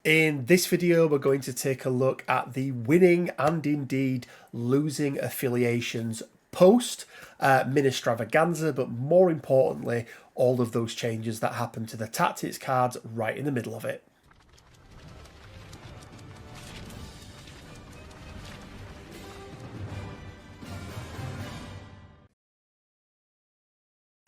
In this video, we're going to take a look at the winning and indeed losing affiliations post MiniStravaganza, but more importantly, all of those changes that happen to the tactics cards right in the middle of it.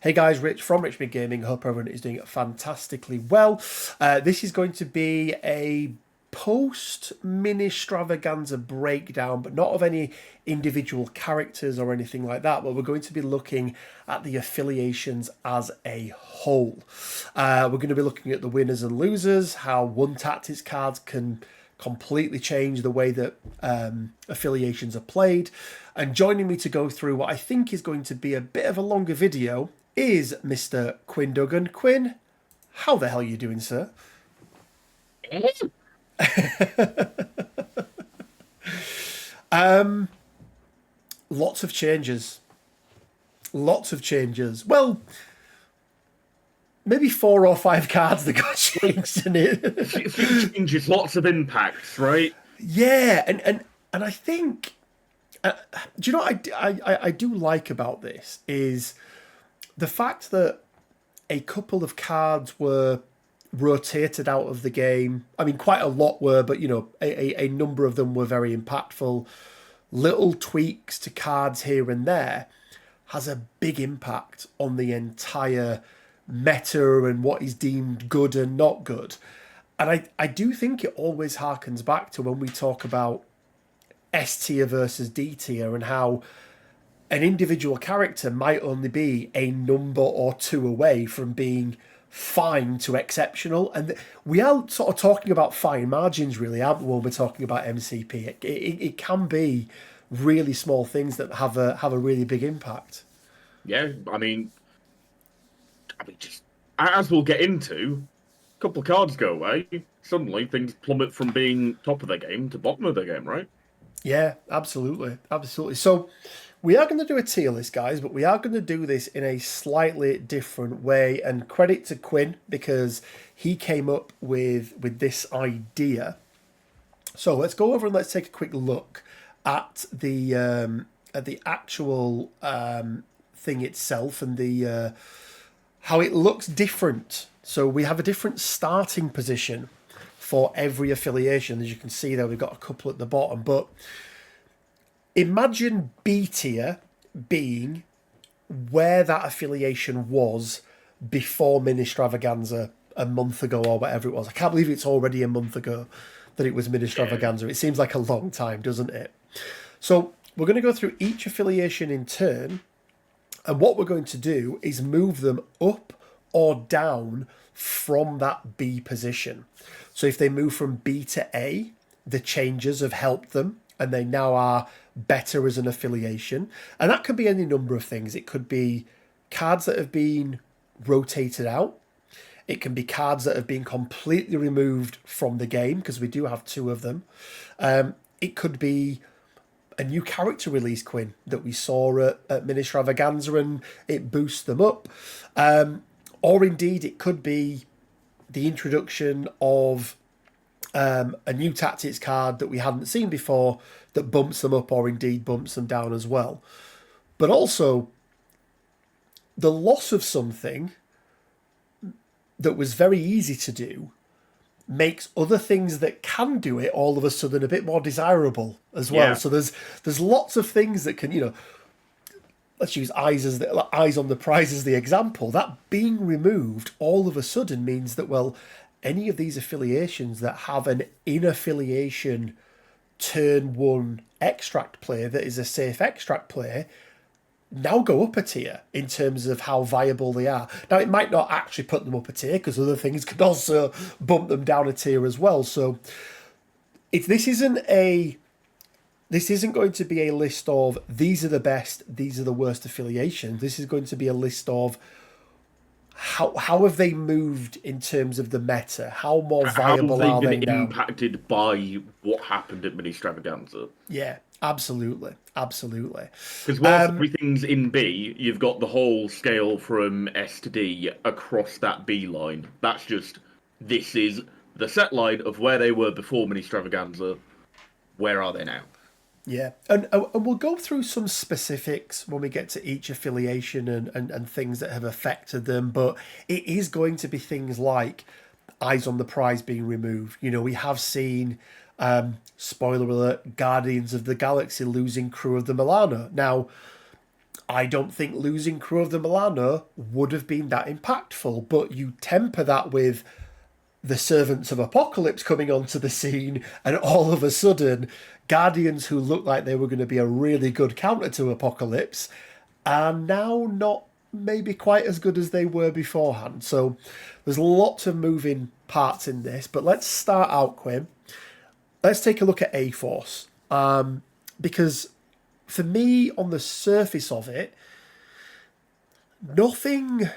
Hey guys, Rich from Rich Big Gaming. Hope everyone is doing fantastically well. This is going to be a post-MiniStravaganza breakdown, but not of any individual characters or anything like that, but we're going to be looking at the affiliations as a whole. We're going to be looking at the winners and losers, how one tactics cards can completely change the way that affiliations are played. And joining me to go through what I think is going to be a bit of a longer video is Mr. Quinn Duggan. Quinn, how the hell are you doing, sir? Lots of changes. Lots of changes. Well, maybe 4 or 5 cards that got changed in it. A few changes, lots of impacts, right? Yeah, and I think, do you know what I do like about this is the fact that a couple of cards were rotated out of the game. I mean, quite a lot were, but, you know, a number of them were very impactful. Little tweaks to cards here and there has a big impact on the entire meta and what is deemed good and not good. And I do think it always harkens back to when we talk about S tier versus D tier and how an individual character might only be a number or 2 away from being fine to exceptional. And we are sort of talking about fine margins, really, aren't we, when we're talking about MCP? It can be really small things that have a really big impact. Yeah, I mean, just as we'll get into, a couple of cards go away, suddenly things plummet from being top of their game to bottom of their game, right? Yeah, absolutely. Absolutely. So we are going to do a tier list, guys, but we are going to do this in a slightly different way. And credit to Quinn, because he came up with this idea. So let's go over and let's take a quick look at the actual thing itself and the how it looks different. So we have a different starting position for every affiliation. As you can see there, we've got a couple at the bottom, but imagine B tier being where that affiliation was before MiniStravaganza a month ago or whatever it was. I can't believe it's already a month ago that it was MiniStravaganza. It seems like a long time, doesn't it? So we're going to go through each affiliation in turn, and what we're going to do is move them up or down from that B position. So if they move from B to A, the changes have helped them and they now are better as an affiliation. And that could be any number of things. It could be cards that have been rotated out. It can be cards that have been completely removed from the game, because we do have 2 of them. It could be a new character release, Quinn, that we saw at MiniStravaganza and it boosts them up. Or indeed, it could be the introduction of a new tactics card that we hadn't seen before that bumps them up or indeed bumps them down as well. But also, the loss of something that was very easy to do makes other things that can do it all of a sudden a bit more desirable as well. Yeah. So there's lots of things that can, you know, let's use eyes on the prize as the example. That being removed all of a sudden means that, well, any of these affiliations that have an in-affiliation turn 1 extract player that is a safe extract player now go up a tier in terms of how viable they are. Now, it might not actually put them up a tier, because other things could also bump them down a tier as well. So this isn't going to be a list of these are the best, these are the worst affiliations. This is going to be a list of how have they moved in terms of the meta? How more viable are they now? How have they been impacted by what happened at MiniStravaganza? Yeah, absolutely. Absolutely. Because whilst everything's in B, you've got the whole scale from S to D across that B line. That's just, this is the set line of where they were before MiniStravaganza. Where are they now? Yeah, and we'll go through some specifics when we get to each affiliation and things that have affected them, but it is going to be things like Eyes on the Prize being removed. You know, we have seen, spoiler alert, Guardians of the Galaxy losing Crew of the Milano. Now, I don't think losing Crew of the Milano would have been that impactful, but you temper that with the Servants of Apocalypse coming onto the scene, and all of a sudden, Guardians, who looked like they were going to be a really good counter to Apocalypse, are now not maybe quite as good as they were beforehand. So there's lots of moving parts in this, but let's start out, Quinn. Let's take a look at A-Force, because for me, on the surface of it, nothing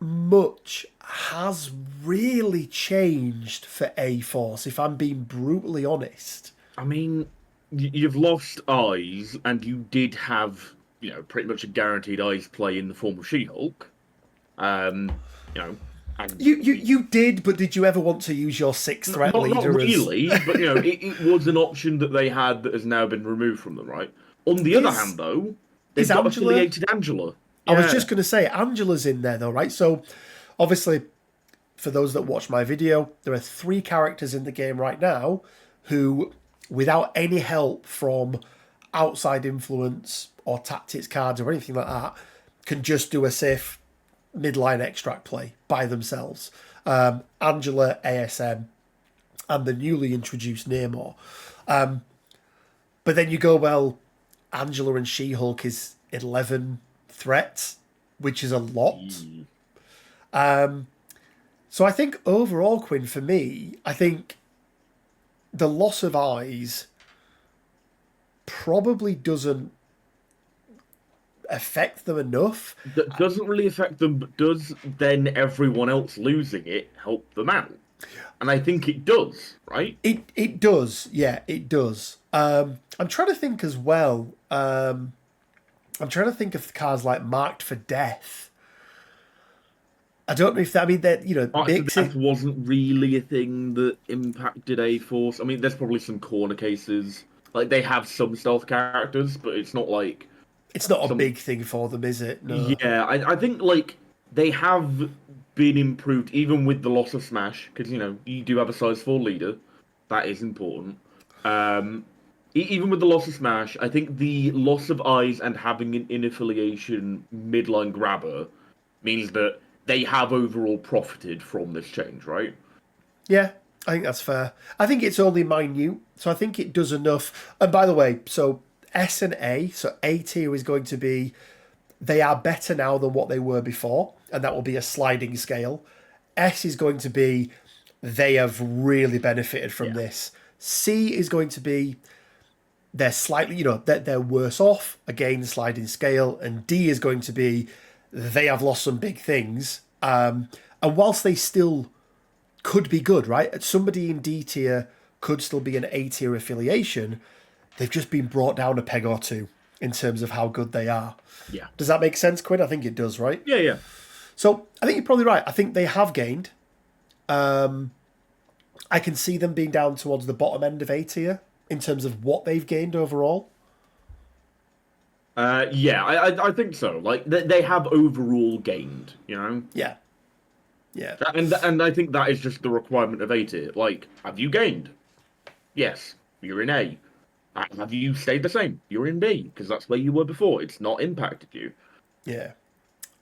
much has really changed for A-Force, if I'm being brutally honest. I mean, you've lost Eyes, and you did have, pretty much a guaranteed Eyes play in the form of She-Hulk. And you did, but did you ever want to use your sixth threat leader? Not really, but it was an option that they had that has now been removed from them, right? On the other hand, though, they've got affiliated Angela. I was just going to say, Angela's in there, though, right? So, obviously, for those that watch my video, there are 3 characters in the game right now who, without any help from outside influence or tactics cards or anything like that, can just do a safe midline extract play by themselves. Angela, ASM, and the newly introduced Namor. But then you go, well, Angela and She-Hulk is 11 threats, which is a lot. So I think overall, Quinn, for me, I think the loss of Eyes probably doesn't affect them enough. That doesn't really affect them, but does then everyone else losing it help them out? And I think it does, right? It does, yeah, it does. I'm trying to think as well. I'm trying to think of cards like Marked for Death. I don't know if that, I mean, that, Marked for Death wasn't really a thing that impacted A-Force. I mean, there's probably some corner cases. Like, they have some stealth characters, but it's not like... It's not a big thing for them, is it? No. Yeah, I think, like, they have been improved, even with the loss of Smash, because, you do have a size 4 leader. That is important. Even with the loss of Smash, I think the loss of Eyes and having an in-affiliation midline grabber means that they have overall profited from this change, right? Yeah, I think that's fair. I think it's only minute, so I think it does enough. And by the way, so S and A, so A tier is going to be, they are better now than what they were before, and that will be a sliding scale. S is going to be, they have really benefited from this. C is going to be, they're slightly, they're worse off, again, sliding scale. And D is going to be, they have lost some big things. And whilst they still could be good, right? Somebody in D tier could still be an A tier affiliation. They've just been brought down a peg or two in terms of how good they are. Yeah. Does that make sense, Quinn? I think it does, right? Yeah. So I think you're probably right. I think they have gained. I can see them being down towards the bottom end of A tier in terms of what they've gained overall. Yeah, I think so. Like, they have overall gained, Yeah. And I think that is just the requirement of A tier. Like, have you gained? Yes, you're in A. Have you stayed the same? You're in B, because that's where you were before. It's not impacted you. Yeah.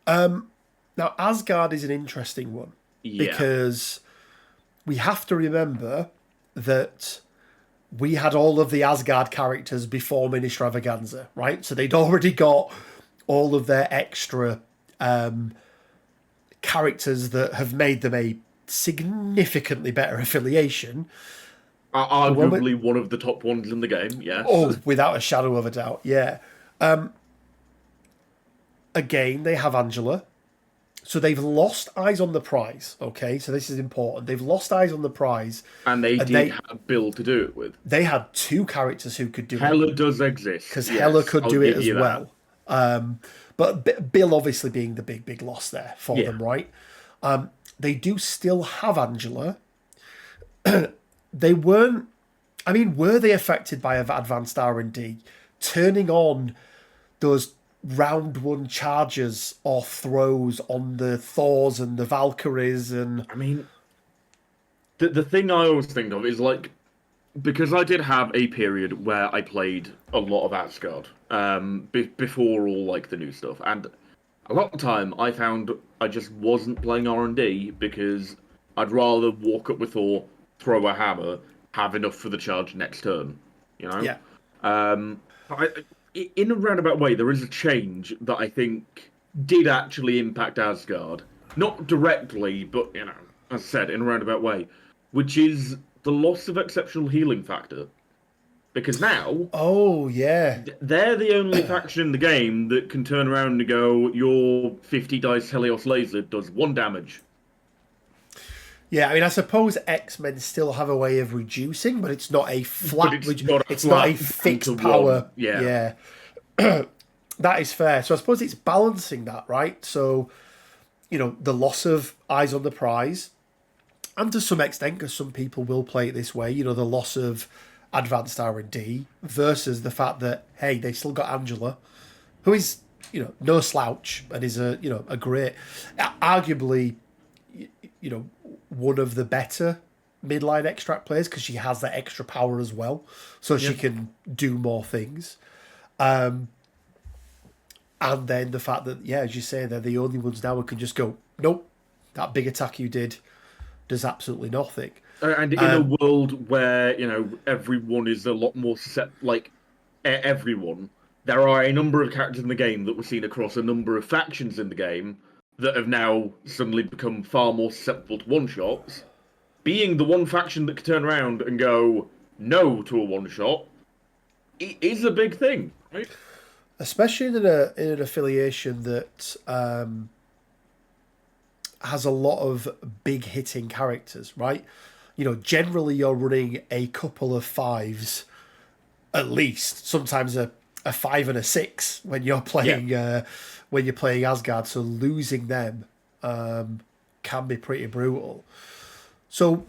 Now, Asgard is an interesting one. Yeah. Because we have to remember that we had all of the Asgard characters before MiniStravaganza, right? So they'd already got all of their extra characters that have made them a significantly better affiliation. Arguably one of the top ones in the game, yes. Oh, without a shadow of a doubt, yeah. Again, they have Angela. So they've lost Eyes on the Prize, okay? So this is important. They've lost Eyes on the Prize. And they have Bill to do it with. They had 2 characters who could do Hela it. Hela does exist. Because Hela could do it as well. But Bill obviously being the big loss there for them, right? They do still have Angela. they weren't. I mean, were they affected by advanced R&D? Turning on those round one charges or throws on the Thors and the Valkyries and I mean, the thing I always think of is like, because I did have a period where I played a lot of Asgard, before all like the new stuff, and a lot of the time I found I just wasn't playing R&D because I'd rather walk up with Thor, throw a hammer, have enough for the charge next turn, you know. yeah. I, in a roundabout way, there is a change that I think did actually impact Asgard, not directly, but you know, as I said, in a roundabout way, which is the loss of exceptional healing factor. Because now Oh yeah, they're the only faction in the game that can turn around and go, your 50 dice Helios laser does 1 damage. yeah. I mean, I suppose X-Men still have a way of reducing, but it's not a flat. But it's not a it's not a flat fixed to power. one. Yeah. Yeah. That is fair. So I suppose it's balancing that, right? So, the loss of eyes on the prize, and to some extent, because some people will play it this way, the loss of advanced R&D versus the fact that, hey, they still got Angela, who is, no slouch and is a great, arguably, one of the better midline extract players because she has that extra power as well, so she can do more things. And then the fact that, yeah, as you say, they're the only ones now who can just go, nope, that big attack you did does absolutely nothing. And in a world where, everyone is a lot more everyone, there are a number of characters in the game that were seen across a number of factions in the game that have now suddenly become far more susceptible to one-shots. Being the one faction that can turn around and go no to a one-shot is a big thing, right? Especially in an affiliation that has a lot of big hitting characters, right? Generally you're running a couple of 5s, at least. Sometimes a 5 and a 6 when you're playing Asgard. So losing them can be pretty brutal. So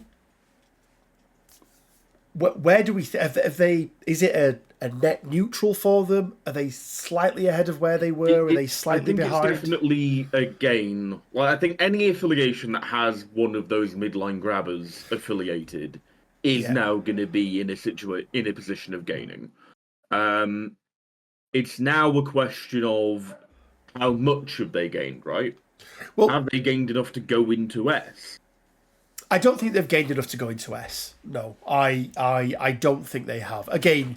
where do we have they? Is it a net neutral for them? Are they slightly ahead of where they were? Are they slightly behind? It's definitely a gain. Well, I think any affiliation that has one of those midline grabbers affiliated is now going to be in a position of gaining. It's now a question of how much have they gained, right? Well, have they gained enough to go into S? I don't think they've gained enough to go into S. No, I don't think they have. Again,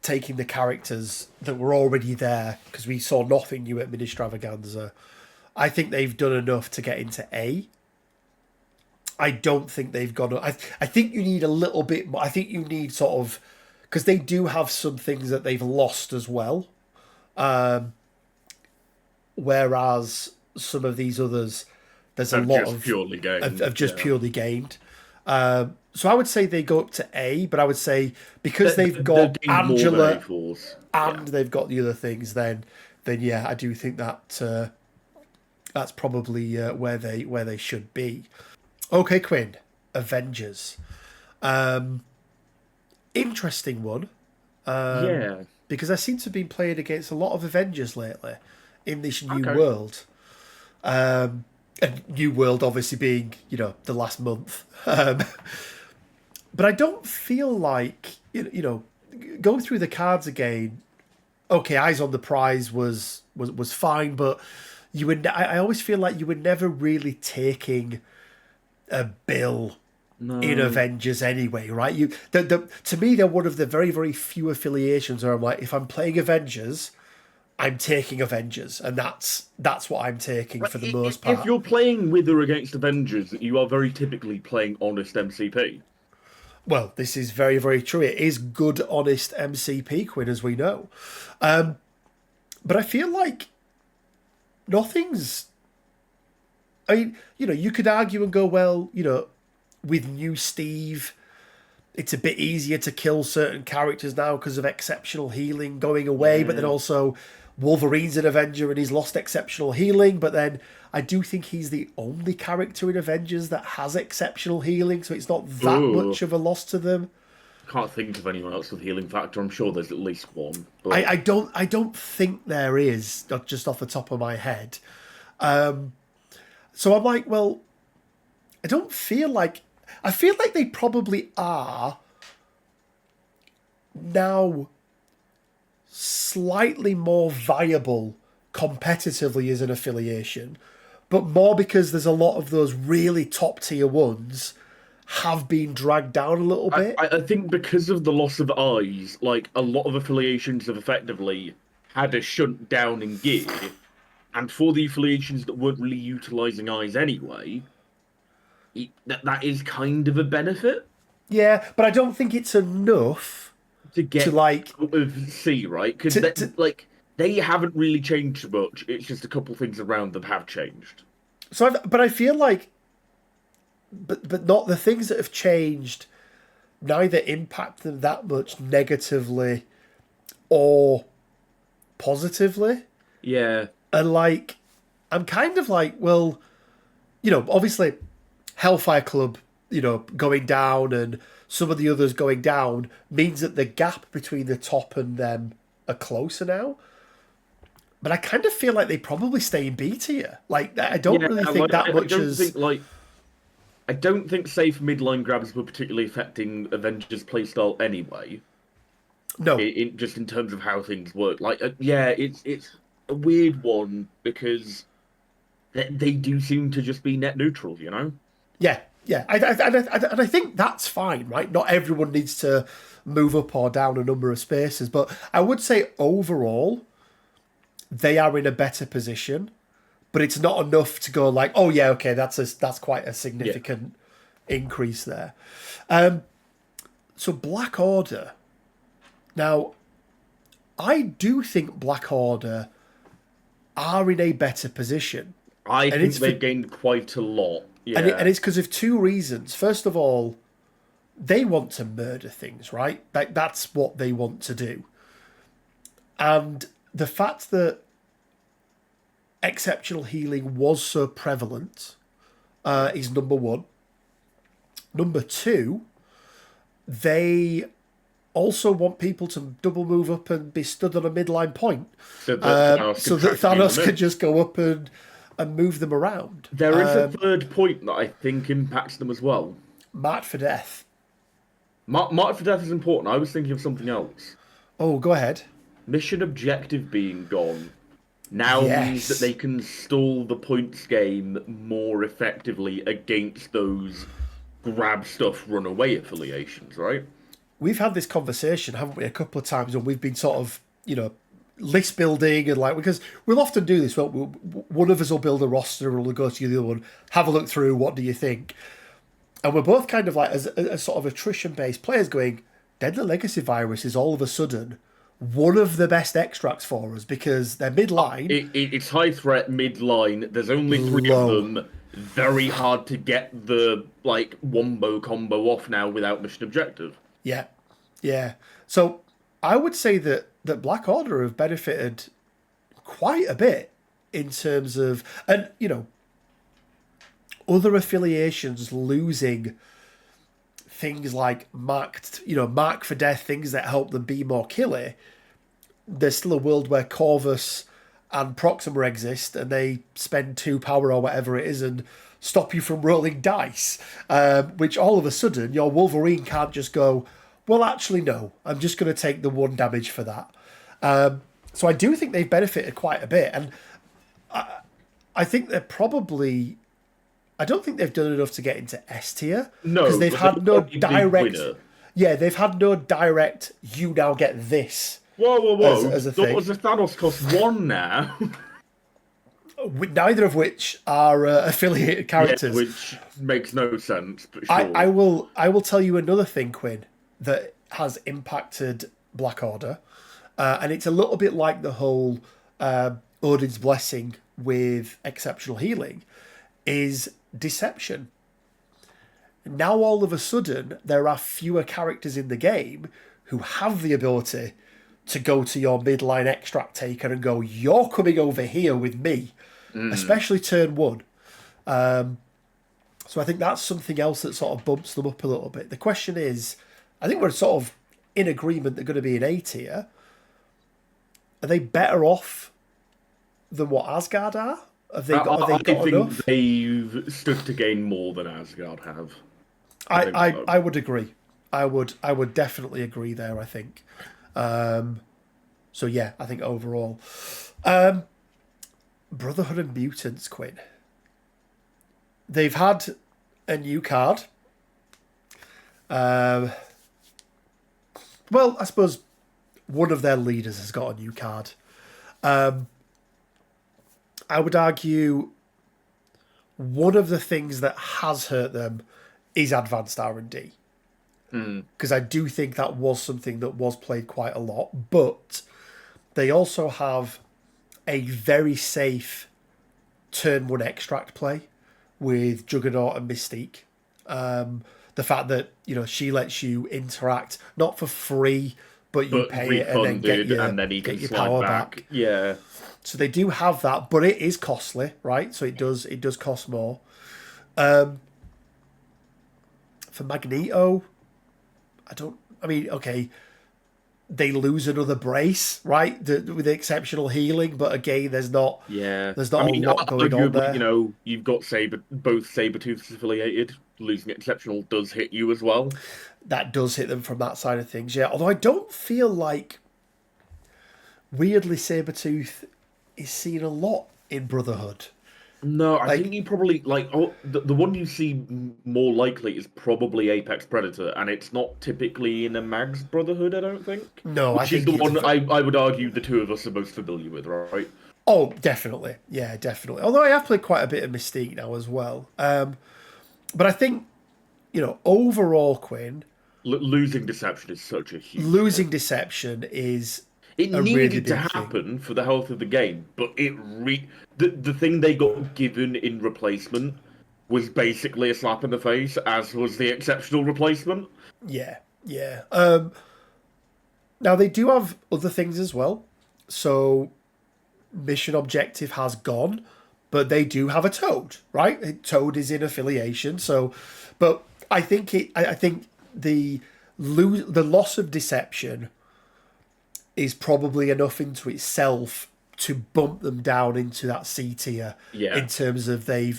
taking the characters that were already there, because we saw nothing new at MiniStravaganza, I think they've done enough to get into A. I don't think they've gone... I think you need a little bit more. I think you need sort of... Because they do have some things that they've lost as well. Whereas some of these others, there's a lot of... purely gained. Have just purely gained. So I would say they go up to A, but I would say because they've got Angela and they've got the other things, then yeah, I do think that that's probably where they should be. Okay, Quinn, Avengers, interesting one. Because I seem to have been playing against a lot of Avengers lately in this new world. And New World obviously being, the last month. But I don't feel like, going through the cards again, okay, Eyes on the Prize was fine, but I always feel like you were never really taking a bill in Avengers anyway, right? To me, they're one of the very, very few affiliations where I'm like, if I'm playing Avengers, I'm taking Avengers, and that's what I'm taking for the most part. If you're playing with or against Avengers, you are very typically playing honest MCP. Well, this is very, very true. It is good, honest MCP, Quinn, as we know. But I feel like nothing's... I mean, you could argue and go, well, with new Steve, it's a bit easier to kill certain characters now because of exceptional healing going away, but then also... Wolverine's an Avenger and he's lost exceptional healing, but then I do think he's the only character in Avengers that has exceptional healing, so it's not that Ooh. much of a loss to them. Can't think of anyone else with healing factor. I'm sure there's at least one. I, But I don't I don't think there is, not just off the top of my head. So I'm like, well, I feel like they probably are now slightly more viable competitively as an affiliation, but more because there's a lot of those really top tier ones have been dragged down a little bit. I think because of the loss of eyes, like a lot of affiliations have effectively had a shunt down in gear, and for the affiliations that weren't really utilizing eyes anyway, that is kind of a benefit Yeah, but I don't think it's enough to get to like out of C, right? Because like they haven't really changed much. It's just a couple things around them have changed. but I feel like but not the things that have changed neither impact them that much negatively or positively. Yeah, And like I'm kind of like, well, obviously Hellfire Club, going down and some of the others going down means that the gap between the top and them are closer now. But I kind of feel like they probably stay in B tier. Like I don't yeah. really think Like that I much don't as think like I don't think safe midline grabs were particularly affecting Avengers playstyle anyway. no. Just in terms of how things work. Like, yeah, it's a weird one because they do seem to just be net neutral, you know? Yeah, yeah. And I think that's fine, right? Not everyone needs to move up or down a number of spaces, but I would say overall they are in a better position. But it's not enough to go like, oh yeah, okay, that's quite a Yeah. significant increase there. So Black Order. Now, I do think Black Order are in a better position, I and think it's they've gained quite a lot. and Yeah. it's because of two reasons. First of all, they want to murder things, right? That's what they want to do, and the fact that exceptional healing was so prevalent is number one. Number two, they also want people to double move up and be stood on a midline point, So that Thanos so can that track Thanos them can in. just go up and move them around. There is a third point that I think impacts them as well. Marked for death. Mark for Death is important. I was thinking of something else. Oh, go ahead. Mission objective being gone now means that Yes. they can stall the points game more effectively against those grab stuff runaway affiliations, right? We've had this conversation, haven't we, a couple of times when we've been sort of, list building and like, because we'll often do this. Well, one of us will build a roster and we'll go to the other one, have a look through, what do you think? And we're both kind of like, as sort of attrition-based players going, Deadly Legacy Virus is all of a sudden one of the best extracts for us because they're midline, It's high threat mid line. There's only three of low. them. Very hard to get the like wombo combo off now without mission objective. Yeah, yeah. So I would say that Black Order have benefited quite a bit in terms of, and other affiliations losing things like mark for death, things that help them be more killy. There's still a world where Corvus and Proxima exist, and they spend 2 power or whatever it is and stop you from rolling dice. Which all of a sudden your Wolverine can't just go, well, actually no, I'm just going to take the 1 damage for that. So I do think they've benefited quite a bit, and I think they're probably. I don't think they've done enough to get into S tier No, because they've but had no they're the direct. winner. Yeah, they've had no direct. You now get this Whoa, whoa, whoa! as a thing. Does the Thanos cost one now? Neither of which are affiliated Yeah, characters. which makes no sense, but I, sure. I will. I will tell you another thing, Quinn, that has impacted Black Order, and it's a little bit like the whole Odin's blessing with exceptional healing, is deception. Now all of a sudden there are fewer characters in the game who have the ability to go to your midline extract taker and go, you're coming over here with me, especially turn 1. So I think that's something else that sort of bumps them up a little bit. The question is, I think we're sort of in agreement they're going to be in A tier. Are they better off than what Asgard are? Have they got enough? They've stood to gain more than Asgard have. I would agree. I would definitely agree there, I think. So yeah, I think overall. Brotherhood and Mutants, Quinn. They've had a new card. Well, I suppose one of their leaders has got a new card. I would argue one of the things that has hurt them is advanced R&D. Because I do think that was something that was played quite a lot. But they also have a very safe turn 1 extract play with Juggernaut and Mystique. The fact that, she lets you interact, not for free, but you pay it and then get your power back. Yeah. So they do have that, but it is costly, right? So it does cost more. For Magneto, okay, they lose another brace, right? With the exceptional healing, but again, there's not a lot going on there. You've got both Sabretooths affiliated. Losing exceptional does hit you as well. That does hit them from that side of things, yeah. Although I don't feel like, weirdly, Sabretooth is seen a lot in Brotherhood. No, I think you probably the one you see more likely is probably Apex Predator, and it's not typically in a Mag's Brotherhood. I don't think. No, which is the one I would argue the two of us are most familiar with, right? Oh, definitely, yeah, definitely. Although I have played quite a bit of Mystique now as well, but I think overall, Quinn, losing Deception is such a huge. Losing Deception is. It needed to happen for the health of the game, but the thing they got given in replacement was basically a slap in the face, as was the exceptional replacement. Yeah. Now, they do have other things as well. So, mission objective has gone, but they do have a Toad, right? Toad is in affiliation, so... But I think the loss of Deception is probably enough into itself to bump them down into that C tier. Yeah. In terms of they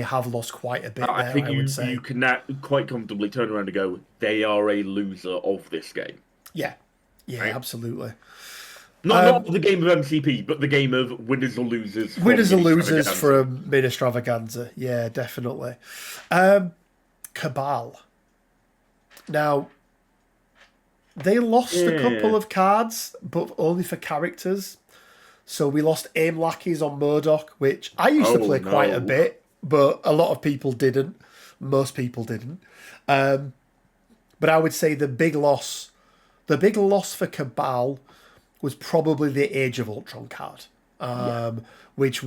have lost quite a bit. I think you can quite comfortably turn around and go, they are a loser of this game. Yeah, right? Absolutely. Not the game of MCP, but the game of winners or losers. Winners or losers from MiniStravaganza. Yeah, definitely. Cabal. Now, they lost a couple of cards, but only for characters. So we lost Aim Lackeys on Murdoch, which I used to play quite a bit, but a lot of people didn't. Most people didn't. But I would say the big loss for Cabal was probably the Age of Ultron card, which,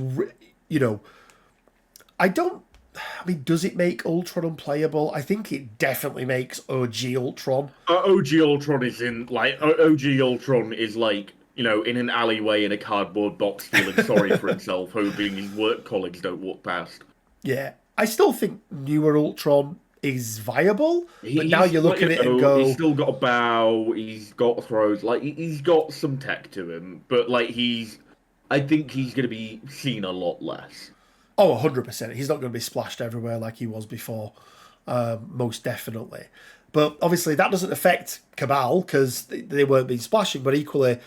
does it make Ultron unplayable? I think it definitely makes OG Ultron. OG Ultron is in in an alleyway in a cardboard box feeling sorry for himself, hoping his work colleagues don't walk past. Yeah. I still think newer Ultron is viable, but now you look at it and go... He's still got a bow, he's got throws, he's got some tech to him, but I think he's going to be seen a lot less. Oh, 100%. He's not going to be splashed everywhere like he was before, most definitely. But obviously that doesn't affect Cabal because they weren't being splashing, but equally...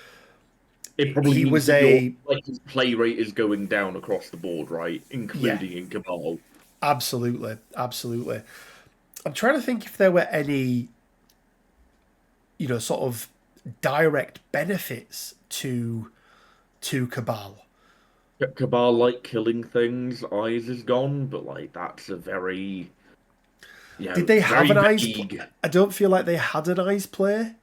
It probably means his play rate is going down across the board, right? Including in Cabal. Absolutely. I'm trying to think if there were any, sort of direct benefits to Cabal. Cabal killing things. Eyes is gone, but that's a very. Did they have an eyes? I don't feel like they had an eyes play.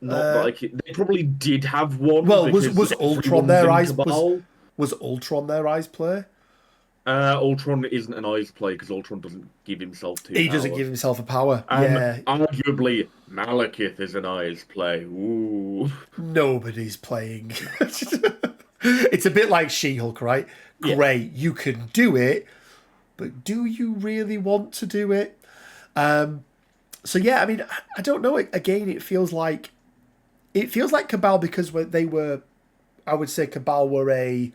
They probably did have one. Well, was Ultron their eyes? Was Ultron their eyes play? Ultron isn't an eyes play because Ultron doesn't give himself two He doesn't power. give himself a power. Yeah, Arguably, Malekith is an eyes play. Ooh. nobody's playing. It's a bit like She-Hulk, right? Yeah. Great, you can do it, but do you really want to do it? So yeah, I mean, I don't know. Again, it feels like Cabal because they were, I would say Cabal were a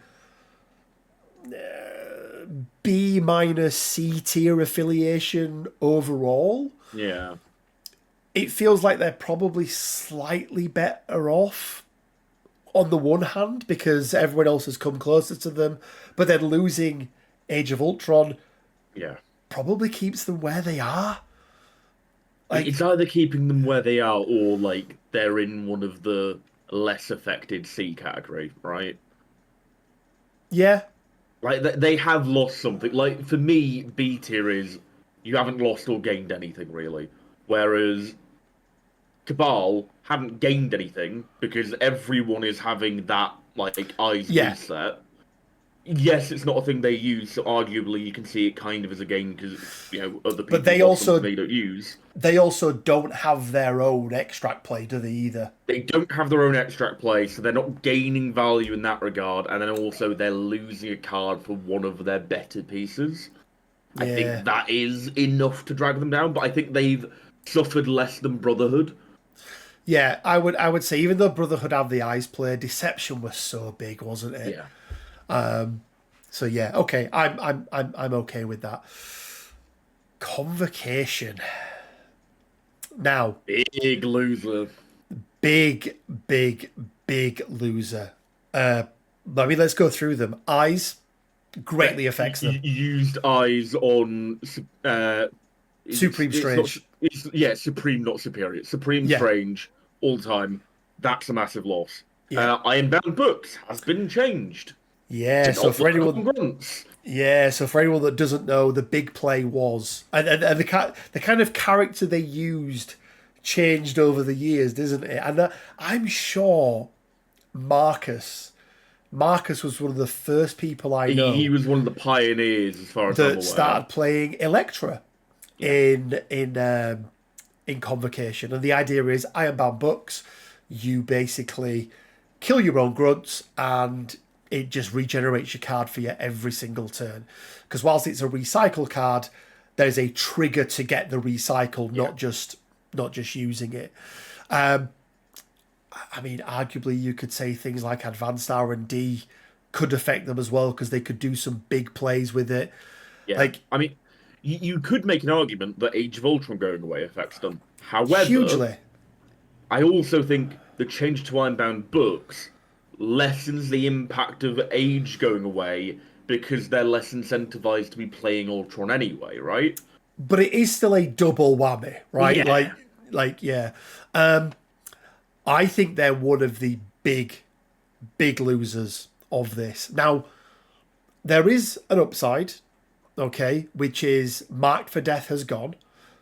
B minus C tier affiliation overall. Yeah. It feels like they're probably slightly better off on the one hand because everyone else has come closer to them, but then losing Age of Ultron Yeah. probably keeps them where they are. Like, It's either keeping them where they are or like they're in one of the less affected C category, right? yeah, Like they have lost something. Like for me, B tier is you haven't lost or gained anything really, whereas Cabal haven't gained anything because everyone is having that like eyes yeah. reset. Yes, it's not a thing they use, so arguably you can see it kind of as a gain because other people But they lost something also they don't use. they also don't have their own extract play, do they either? They don't have their own extract play, so they're not gaining value in that regard, and then also they're losing a card for one of their better pieces. I Yeah. think that is enough to drag them down, but I think they've suffered less than Brotherhood. Yeah, I would say even though Brotherhood had the eyes play, Deception was so big, wasn't it? Yeah. So yeah, okay, I'm okay with that. Convocation. Now, Big loser. big, big, big loser. Let's go through them. Eyes greatly affects them. Used eyes on Supreme Strange. Supreme, not superior. Supreme Yeah. Strange all the time. That's a massive loss. Yeah. Ironbound Books has been changed. Yeah, so for anyone, that doesn't know, the big play was, and the kind of character they used changed over the years, doesn't it? And I'm sure Marcus was one of the first people I know He was one of the pioneers, as far as I'm that aware. started playing Elektra in Convocation, and the idea is Ironbound Books. You basically kill your own grunts and it just regenerates your card for you every single turn. Because whilst it's a recycle card, there's a trigger to get the recycle, not just using it. I mean, arguably you could say things like Advanced R&D could affect them as well because they could do some big plays with it. Yeah. Like, I mean, you could make an argument that Age of Ultron going away affects them. However, hugely. I also think the change to Ironbound Books lessens the impact of Age going away because they're less incentivized to be playing Ultron anyway, right? But it is still a double whammy, right? Yeah. Yeah. I think they're one of the big losers of this. Now, there is an upside, okay, which is Marked for Death has gone.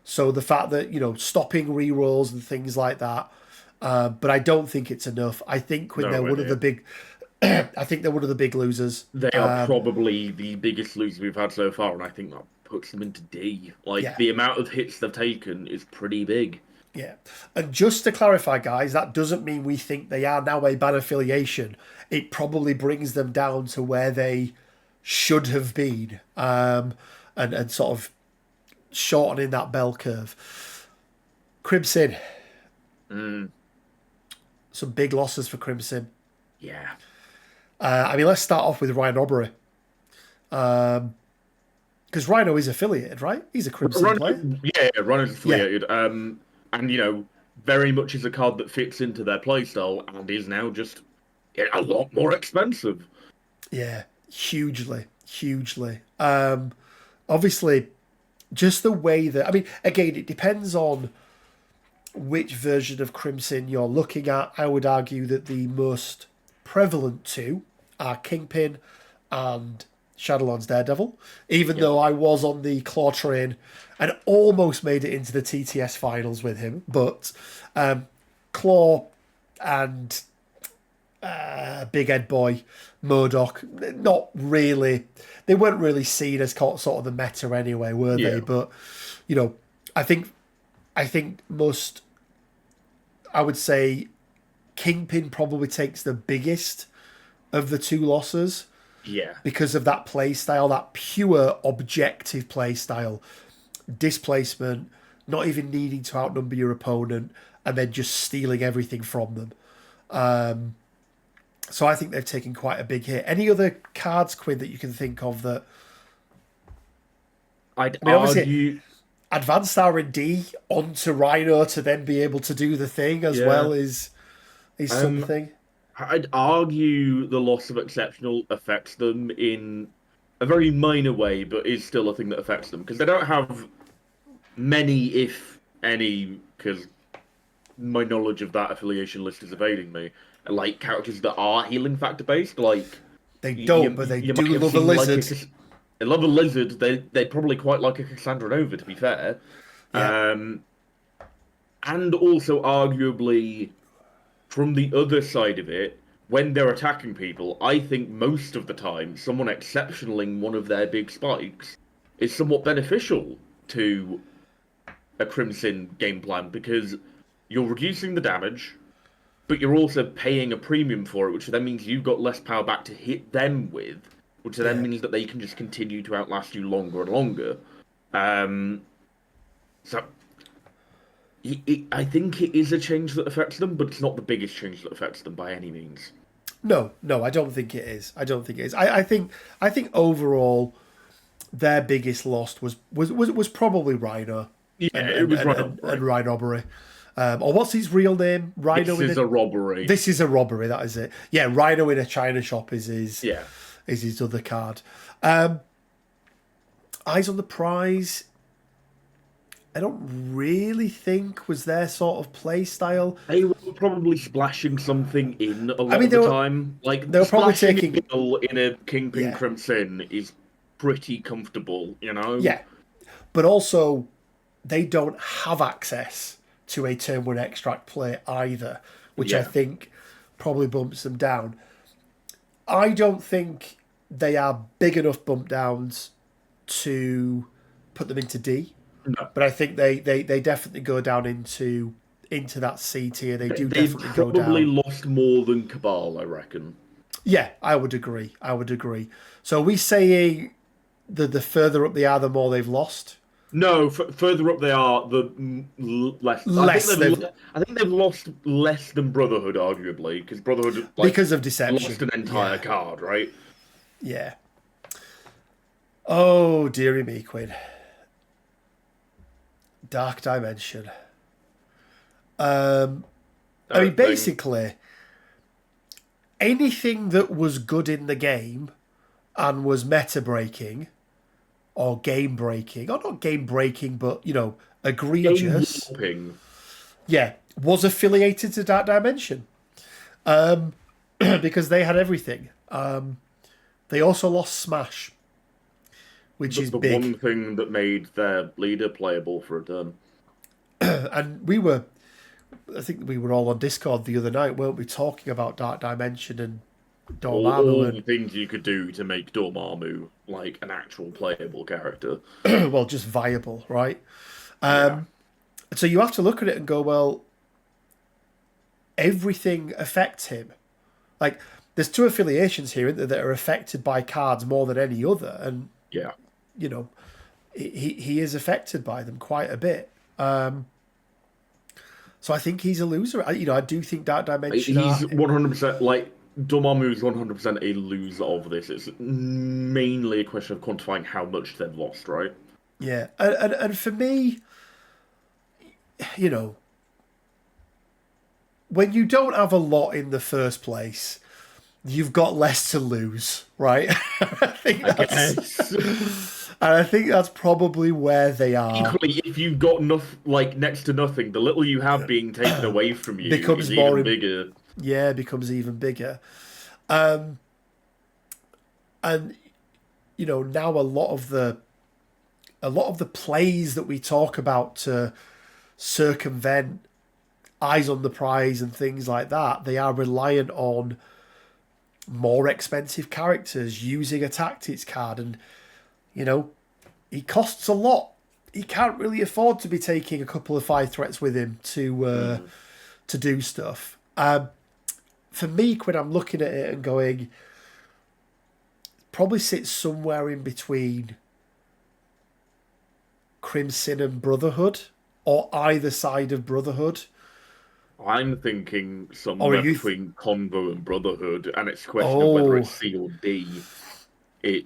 So the fact that, stopping rerolls and things like that, but I don't think it's enough. I think when they're one of the big, I think they're one of the big losers. They are probably the biggest losers we've had so far, and I think that puts them into D. The amount of hits they've taken is pretty big. Yeah. And just to clarify, guys, that doesn't mean we think they are now a bad affiliation. It probably brings them down to where they should have been, and sort of shortening that bell curve. Crimson. Some big losses for Crimson. Yeah. Let's start off with Ryan Aubrey. Because Rhino is affiliated, right? He's a Crimson player. Yeah, Rhino's affiliated. Yeah. And, very much is a card that fits into their playstyle and is now just a lot more expensive. Yeah, hugely. Obviously, just the way that... again, it depends on which version of Crimson you're looking at. I would argue that the most prevalent two are Kingpin and Shadowlands Daredevil, even though I was on the Claw train and almost made it into the TTS finals with him. But Claw and Big Head Boy, Murdoch. Not really. They weren't really seen as sort of the meta anyway, were they? Yeah. But I think most. I would say Kingpin probably takes the biggest of the two losses. Yeah. Because of that play style, that pure objective play style, displacement, not even needing to outnumber your opponent, and then just stealing everything from them. So I think they've taken quite a big hit. Any other cards, Quinn, that you can think of that? Argue. Advanced R&D onto Rhino to then be able to do the thing as well is something. I'd argue the loss of Exceptional affects them in a very minor way, but is still a thing that affects them because they don't have many, if any, because my knowledge of that affiliation list is evading me. Like characters that are healing factor based, like they don't, but they do love a lizard. They love a lizard. They probably quite like a Cassandra Nova, to be fair. Yeah. And also arguably, from the other side of it, when they're attacking people, I think most of the time, someone exceptionaling one of their big spikes is somewhat beneficial to a Crimson game plan because you're reducing the damage, but you're also paying a premium for it, which then means you've got less power back to hit them with, which then means that they can just continue to outlast you longer and longer. So I think it is a change that affects them, but it's not the biggest change that affects them by any means. No, I don't think it is. I think overall, their biggest loss was probably Rhino. Yeah, it was Rhino and Rhino-berry. Or what's his real name? Rhino. This is a robbery. This is a robbery. That is it. Yeah, Rhino in a China shop is his. Yeah. Is his other card. Eyes on the Prize. I don't really think was their sort of play style. They were probably splashing something in a lot of the time. Like they were probably splashing taking in a Kingpin Crimson is pretty comfortable, Yeah, but also they don't have access to a turn one extract play either, which I think probably bumps them down. I don't think they are big enough bump downs to put them into D. No. But I think they definitely go down into that C tier. They've definitely go down. They've probably lost more than Cabal, I reckon. Yeah, I would agree. So are we saying the further up they are, the more they've lost? No, further up they are, the less. I think they've lost less than Brotherhood, arguably, because Brotherhood because of deception lost an entire card, right? Yeah. Oh dearie me, Quinn. Dark Dimension. I mean, basically, anything that was good in the game and was meta breaking or game breaking, or not game breaking, but egregious. Yeah, was affiliated to Dark Dimension. Because they had everything. They also lost Smash, which is the big. one thing that made their leader playable for a turn. And I think we were all on Discord the other night, weren't we, talking about Dark Dimension and Dormammu. All the things you could do to make Dormammu like an actual playable character. Well, just viable, right? So you have to look at it and go, well, everything affects him. Like, there's two affiliations here that are affected by cards more than any other, and he is affected by them quite a bit. So I think he's a loser. I do think Dark Dimension. He's 100% like Dormammu is 100% a loser of this. It's mainly a question of quantifying how much they've lost, right? Yeah, and for me, when you don't have a lot in the first place, you've got less to lose, right? I think that's probably where they are. Equally, if you've got next to nothing, the little you have being taken away from you becomes even bigger. Yeah, it becomes even bigger. And now a lot of the plays that we talk about to circumvent Eyes on the Prize and things like that, they are reliant on more expensive characters, using a tactics card, and he costs a lot. He can't really afford to be taking a couple of 5 threats with him to do stuff. For me, Quinn, I'm looking at it and going, probably sits somewhere in between Crimson and Brotherhood, or either side of Brotherhood. I'm thinking somewhere between Convo and Brotherhood, and it's a question of whether it's C or D. I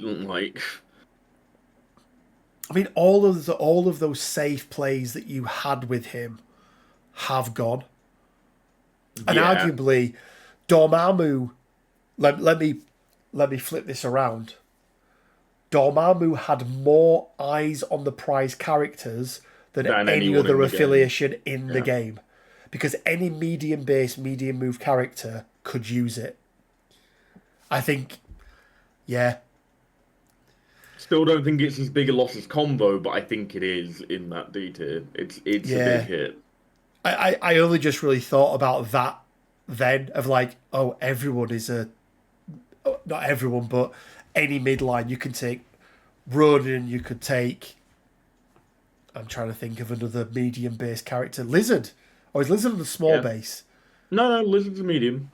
mean, all of those safe plays that you had with him have gone, and arguably, Dormammu. Let me flip this around. Dormammu had more eyes on the prize characters than any other affiliation in the game. Because any medium-based, medium-move character could use it. I think, Still don't think it's as big a loss as Convo, but I think it is in that D tier. It's a big hit. I only just really thought about that then, of like, everyone is not everyone, but any midline. You can take Ronin, you could take, I'm trying to think of another medium-based character. Lizard. Or is Lizard on the small base? No, Lizard's a medium.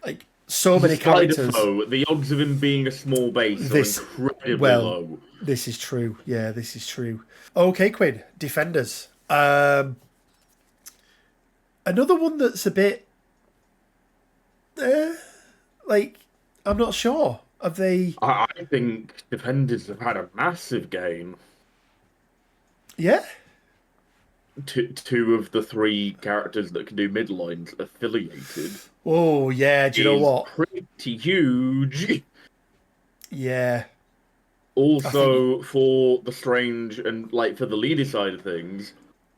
Like, so many characters. The odds of him being a small base are incredibly low. This is true. Yeah, this is true. Okay, Quinn. Defenders. Another one that's a bit... I'm not sure. Have they... I think Defenders have had a massive game. Yeah? Two of the 3 characters that can do midlines affiliated. Oh, yeah. Do you know what? Pretty huge. Yeah. Also, for the Strange and, for the leader side of things,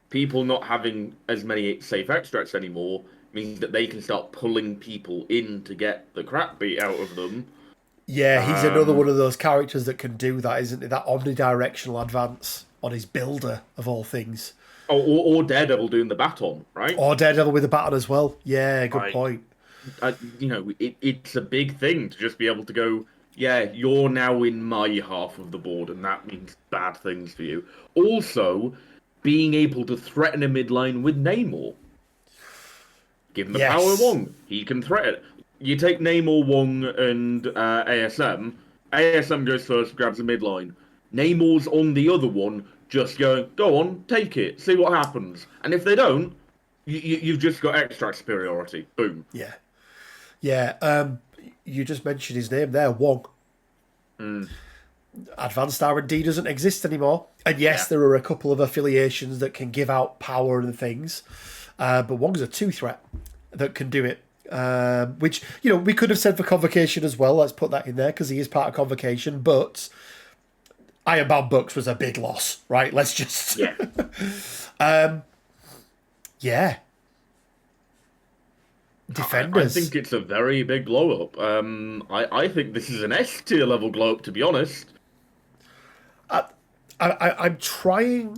people not having as many safe extracts anymore means that they can start pulling people in to get the crap beat out of them. Yeah, he's another one of those characters that can do that, isn't he? That omnidirectional advance on his builder, of all things. Or Daredevil doing the baton, right? Or Daredevil with the baton as well. Yeah, good point. It's a big thing to just be able to go, you're now in my half of the board, and that means bad things for you. Also, being able to threaten a midline with Namor. Give him the power of Wong. He can threaten. You take Namor, Wong, and ASM. ASM goes first, grabs a midline. Namor's on the other one, just going, go on, take it, see what happens. And if they don't, you've just got extract superiority. Boom. Yeah. Yeah. You just mentioned his name there, Wong. Advanced R&D doesn't exist anymore. And yes, there are a couple of affiliations that can give out power and things. But Wong's a 2-threat that can do it. Which, we could have said for Convocation as well. Let's put that in there because he is part of Convocation. But Ironbound Bucks was a big loss, right? Let's just... Yeah. Defenders. I think it's a very big glow up. I think this is an S tier level glow up, to be honest. I'm trying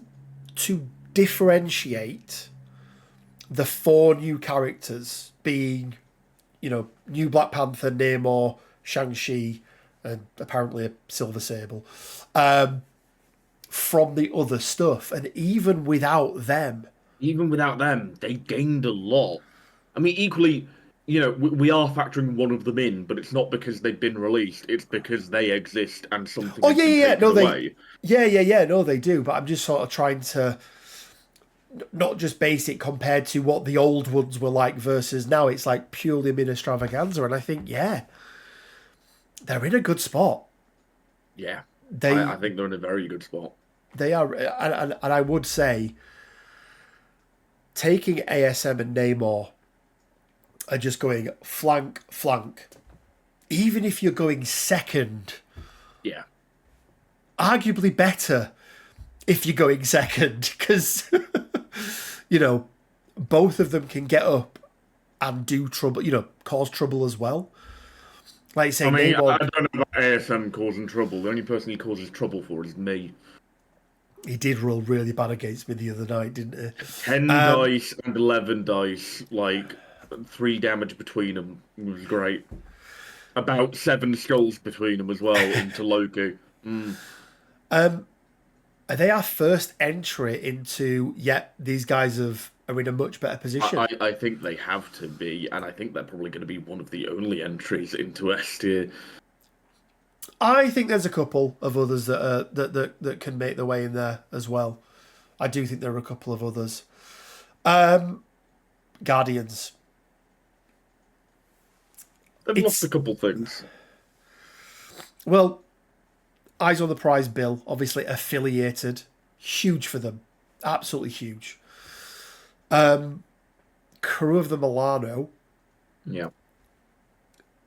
to differentiate the 4 new characters being, new Black Panther, Namor, Shang-Chi, and apparently a Silver Sable, from the other stuff. And even without them, they gained a lot. I mean, equally, we are factoring one of them in, but it's not because they've been released. It's because they exist and something has been taken away. No, they do. But I'm just sort of trying to not just base it compared to what the old ones were like versus now. It's like purely MiniStravaganza, and I think, they're in a good spot. Yeah, I think they're in a very good spot. They are, and I would say taking ASM and Namor and just going flank, even if you're going second, arguably better if you're going second, because both of them can get up and do trouble, cause trouble as well. Like you say, Namor, I don't know about ASM causing trouble. The only person he causes trouble for is me. He did roll really bad against me the other night, didn't he? 10 dice and 11 dice, 3 damage between them. It was great. about 7 skulls between them as well into Loki. Mm. Are they our first entry into, these guys are in a much better position? I think they have to be, and I think they're probably going to be one of the only entries into S tier. I think there's a couple of others that can make their way in there as well. I do think there are a couple of others. Guardians. They've lost a couple things. Well, Eyes on the Prize Bill, obviously affiliated. Huge for them. Absolutely huge. Crew of the Milano. Yeah.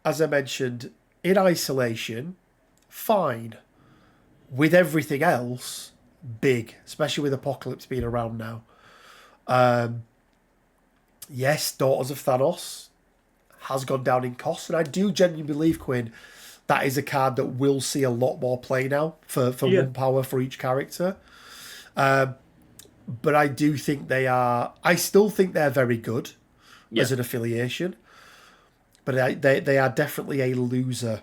As I mentioned, in isolation, fine. With everything else, big. Especially with Apocalypse being around now. Yes, Daughters of Thanos has gone down in cost. And I do genuinely believe, Quinn, that is a card that will see a lot more play now for one power for each character. But I do think they are... I still think they're very good as an affiliation. But they are definitely a loser.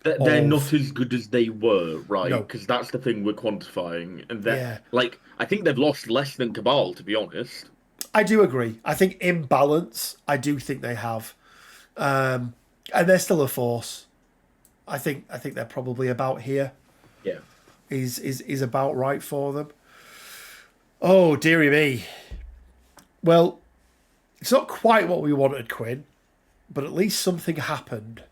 They're not as good as they were, right? No. Because that's the thing we're quantifying. And I think they've lost less than Cabal, to be honest. I do agree. I think in balance, I do think they have. And they're still a force. I think they're probably about here. Yeah. Is about right for them. Oh, dearie me. Well, it's not quite what we wanted, Quinn, but at least something happened.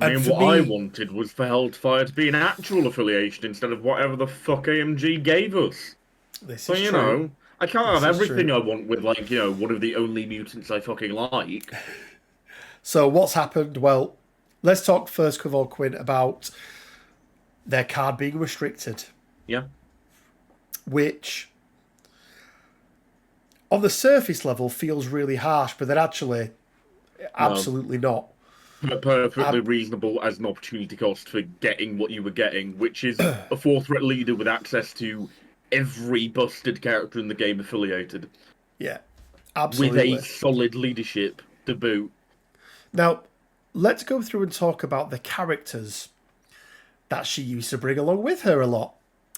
I mean, what I wanted was for Hellfire to be an actual affiliation instead of whatever the fuck AMG gave us. This so, is you true. know, I can't have everything I want with, like, you know, one of the only mutants I fucking like. So what's happened? Well, let's talk first of all, Quinn, about their card being restricted. Yeah. Which, on the surface level, feels really harsh, but then actually, absolutely not. Perfectly reasonable as an opportunity cost for getting what you were getting, which is a 4-threat leader with access to every busted character in the game affiliated. Yeah, absolutely. With a solid leadership to boot. Now, let's go through and talk about the characters that she used to bring along with her a lot.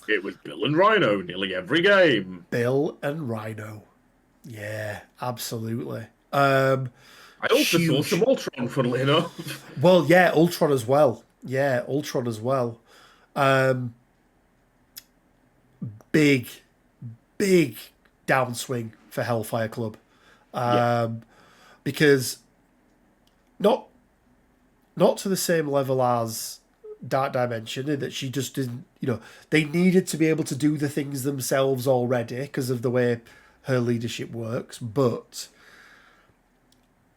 It was Bill and Rhino nearly every game. Bill and Rhino. Yeah, absolutely. I also saw some Ultron, funnily enough. Well, yeah, Ultron as well. Yeah, Ultron as well. Big downswing for Hellfire Club. Because not to the same level as Dark Dimension, in that she just didn't, they needed to be able to do the things themselves already because of the way her leadership works, but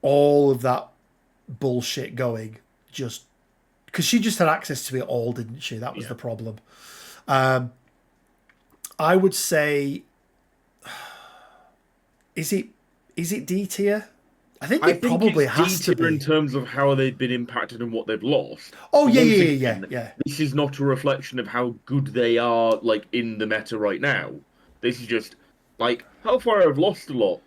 all of that bullshit going just because she just had access to it all, didn't she? That was the problem. I would say, is it D tier? I think it probably has to be in terms of how they've been impacted and what they've lost. Oh yeah. This is not a reflection of how good they are, like, in the meta right now. This is just like Hellfire have lost a lot.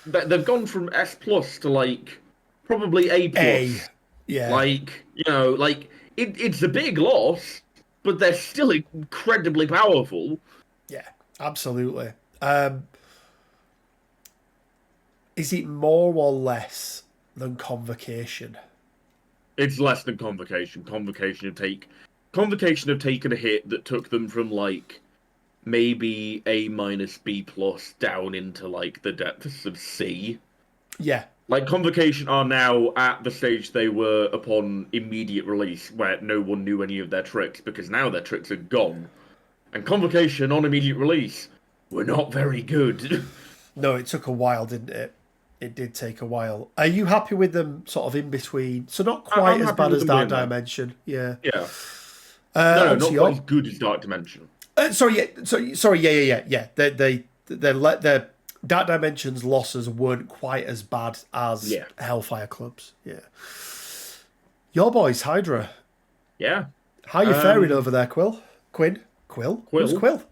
They've gone from S plus to, like, probably A plus. Yeah. Like, it's a big loss, but they're still incredibly powerful. Yeah, absolutely. Is it more or less than Convocation? It's less than Convocation. Convocation have taken a hit that took them from, like, maybe A minus B plus down into, like, the depths of C. Yeah. Like, Convocation are now at the stage they were upon immediate release, where no one knew any of their tricks, because now their tricks are gone. And Convocation on immediate release were not very good. No, it took a while, didn't it? It did take a while. Are you happy with them sort of in between? So not quite as bad as Dark Dimension. Yeah. Yeah. No, not quite as good as Dark Dimension. Sorry. Yeah. Their Dark Dimension's losses weren't quite as bad as Hellfire Club's. Yeah. Your boys, Hydra. Yeah. How are you faring over there, Quinn? Quill? Who's Quill?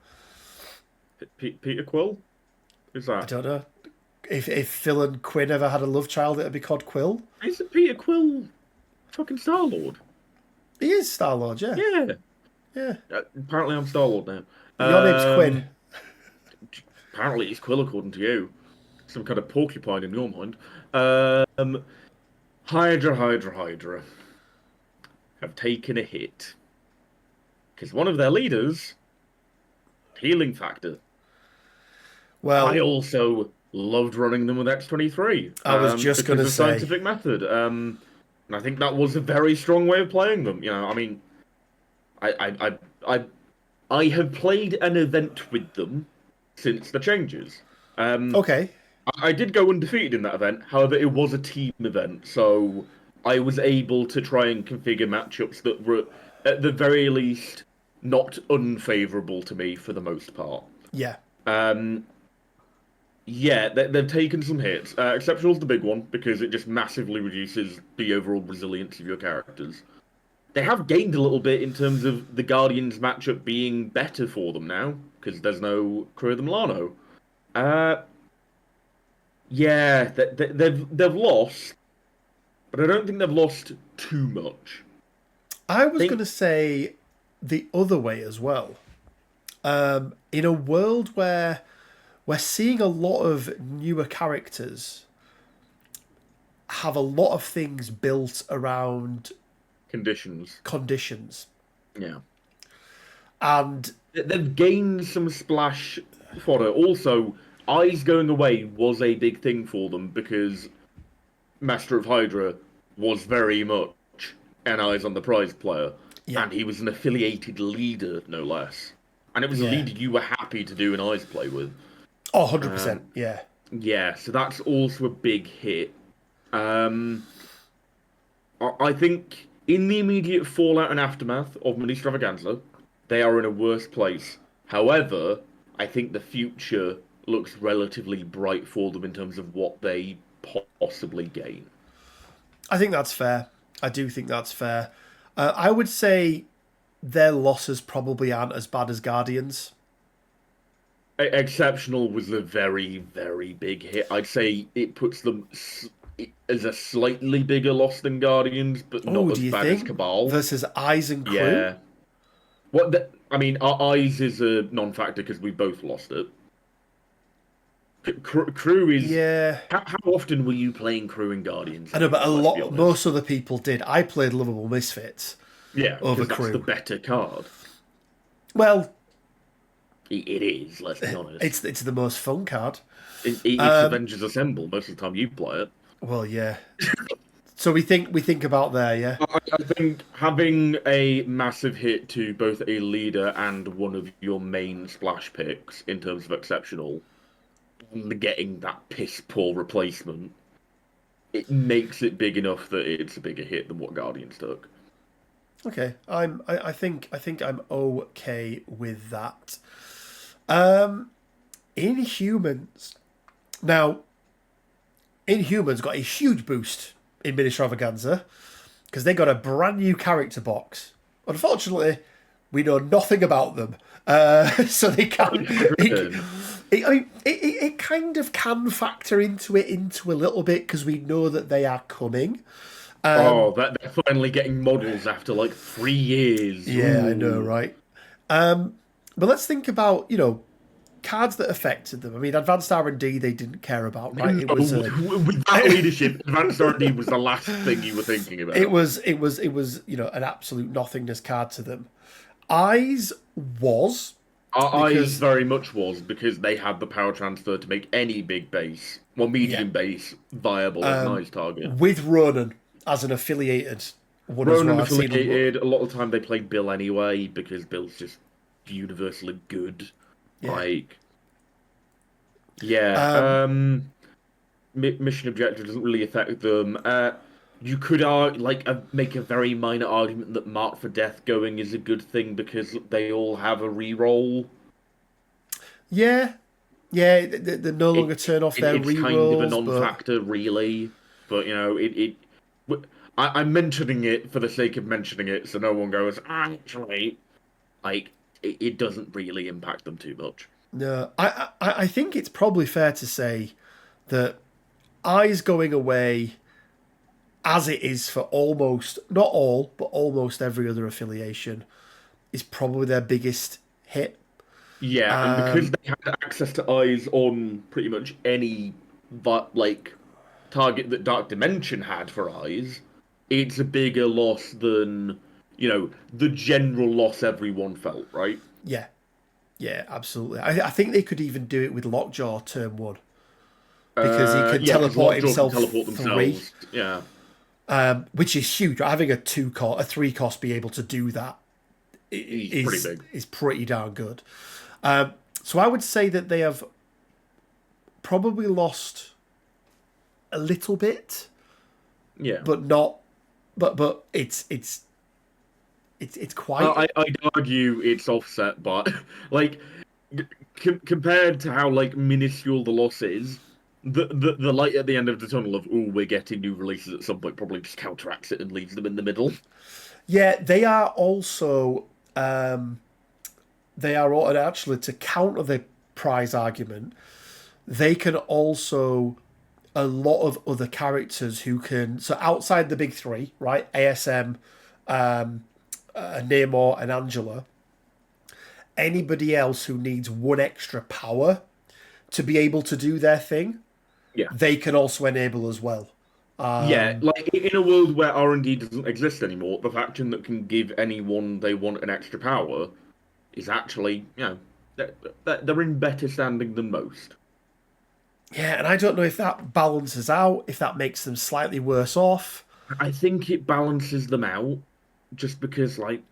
Peter Quill? Who's that? I don't know. If Phil and Quinn ever had a love child, it'd be called Quill. Isn't Peter Quill? Fucking Star-Lord. He is Star-Lord, yeah. Yeah. Yeah. Apparently I'm Star-Lord now. Your name's Quinn. Apparently it's Quill, according to you. Some kind of porcupine in your mind. Um, Hydra have taken a hit. Because one of their leaders, healing factor. Well, I also loved running them with X-23. I was just going Because to of say, scientific method. And I think that was a very strong way of playing them. You know, I mean, I have played an event with them since the changes. okay, I did go undefeated in that event. However, it was a team event, so I was able to try and configure matchups that were, at the very least, not unfavorable to me for the most part. yeah. Yeah, they've taken some hits. Exceptional's the big one because it just massively reduces the overall resilience of your characters. They have gained a little bit in terms of the Guardians matchup being better for them now because there's no Crew of the Milano. Yeah, they've lost, but I don't think they've lost too much. I was going to say the other way as well. In a world where we're seeing a lot of newer characters have a lot of things built around conditions. Yeah. And They've gained some splash fodder. Also, Eyes going away was a big thing for them because Master of Hydra was very much an Eyes on the Prize player. Yeah. And he was an affiliated leader, no less. And it was a leader you were happy to do an Eyes play with. Oh, 100%, yeah. Yeah, so that's also a big hit. I think in the immediate fallout and aftermath of MiniStravaganza, they are in a worse place. However, I think the future looks relatively bright for them in terms of what they possibly gain. I think that's fair. I do think that's fair. I would say their losses probably aren't as bad as Guardians. Exceptional was a very, very big hit. I'd say it puts them as a slightly bigger loss than Guardians, but not as bad as Cabal. Versus Eyes and Crew? Yeah. I mean, our Eyes is a non-factor because we both lost it. Crew is... Yeah. How often were you playing Crew and Guardians? I know, but most other people did. I played Lovable Misfits. Yeah, over Crew. That's the better card. Well... It is, let's be honest. It's the most fun card. It's Avengers Assemble most of the time you play it. Well, yeah. So we think about there, yeah? I think having a massive hit to both a leader and one of your main splash picks in terms of exceptional, and getting that piss poor replacement, it makes it big enough that it's a bigger hit than what Guardians took. Okay, I think I'm okay with that. Inhumans. Now, Inhumans got a huge boost in MiniStravaganza because they got a brand new character box. Unfortunately, we know nothing about them, so they can't. It kind of can factor into a little bit because we know that they are coming. They're finally getting models after like 3 years. Yeah, I know, right? But let's think about, cards that affected them. I mean, Advanced R&D they didn't care about, right? No, with that leadership, Advanced R&D was the last thing you were thinking about. It was an absolute nothingness card to them. Eyes was. Eyes very much was because they had the power transfer to make any big base, medium base, viable as an Eyes target. With Ronan as an affiliated one as well. Ronan affiliated, a lot of the time they played Bill anyway because Bill's just universally good. Yeah. Mission objective doesn't really affect them. You could make a very minor argument that Mark for Death going is a good thing because they all have a reroll. Yeah, they no longer turn off their rerolls. It's kind of a non-factor, really. But I'm mentioning it for the sake of mentioning it, so no one goes, actually, it doesn't really impact them too much. No, I think it's probably fair to say that Eyes going away as it is for almost, not all, but almost every other affiliation, is probably their biggest hit. Yeah, and because they had access to eyes on pretty much any like target that Dark Dimension had for eyes, it's a bigger loss than, the general loss everyone felt, right? Yeah, yeah, absolutely. I think they could even do it with Lockjaw turn one because he can Yeah, because teleport Lockjaw can himself teleport three, themselves. Yeah. which is huge. Having a a three cost be able to do that He's pretty big. is pretty darn good. So I would say that they have probably lost a little bit, Yeah. but not. But it's quite. I'd argue it's offset, but like compared to how like minuscule the loss is, the light at the end of the tunnel of we're getting new releases at some point probably just counteracts it and leaves them in the middle. Yeah, they are also. And actually to counter the prize argument, they can also a lot of other characters who can. So outside the big three, right? ASM, Namor, and Angela. Anybody else who needs one extra power to be able to do their thing, Yeah. they can also enable as well. Yeah, like in a world where R&D doesn't exist anymore, the faction that can give anyone they want an extra power is actually, they're in better standing than most. Yeah, and I don't know if that balances out, if that makes them slightly worse off. I think it balances them out, just because, like,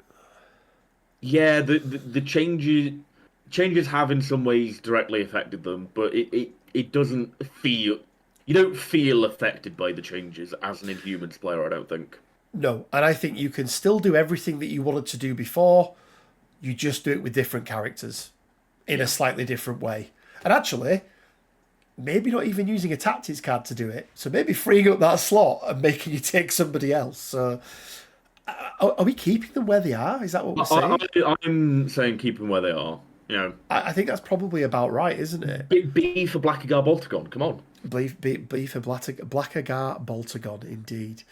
yeah, the changes have in some ways directly affected them, but it doesn't feel you don't feel affected by the changes as an Inhumans player, I don't think. No, and I think you can still do everything that you wanted to do before. You just do it with different characters in a slightly different way. And actually, maybe not even using a tactics card to do it. So maybe freeing up that slot and making you take somebody else. So are we keeping them where they are? Is that what we're saying? I'm saying keep them where they are. I think that's probably about right, isn't it? B for Blackagar Boltagon, come on. B for Blackagar Boltagon, indeed.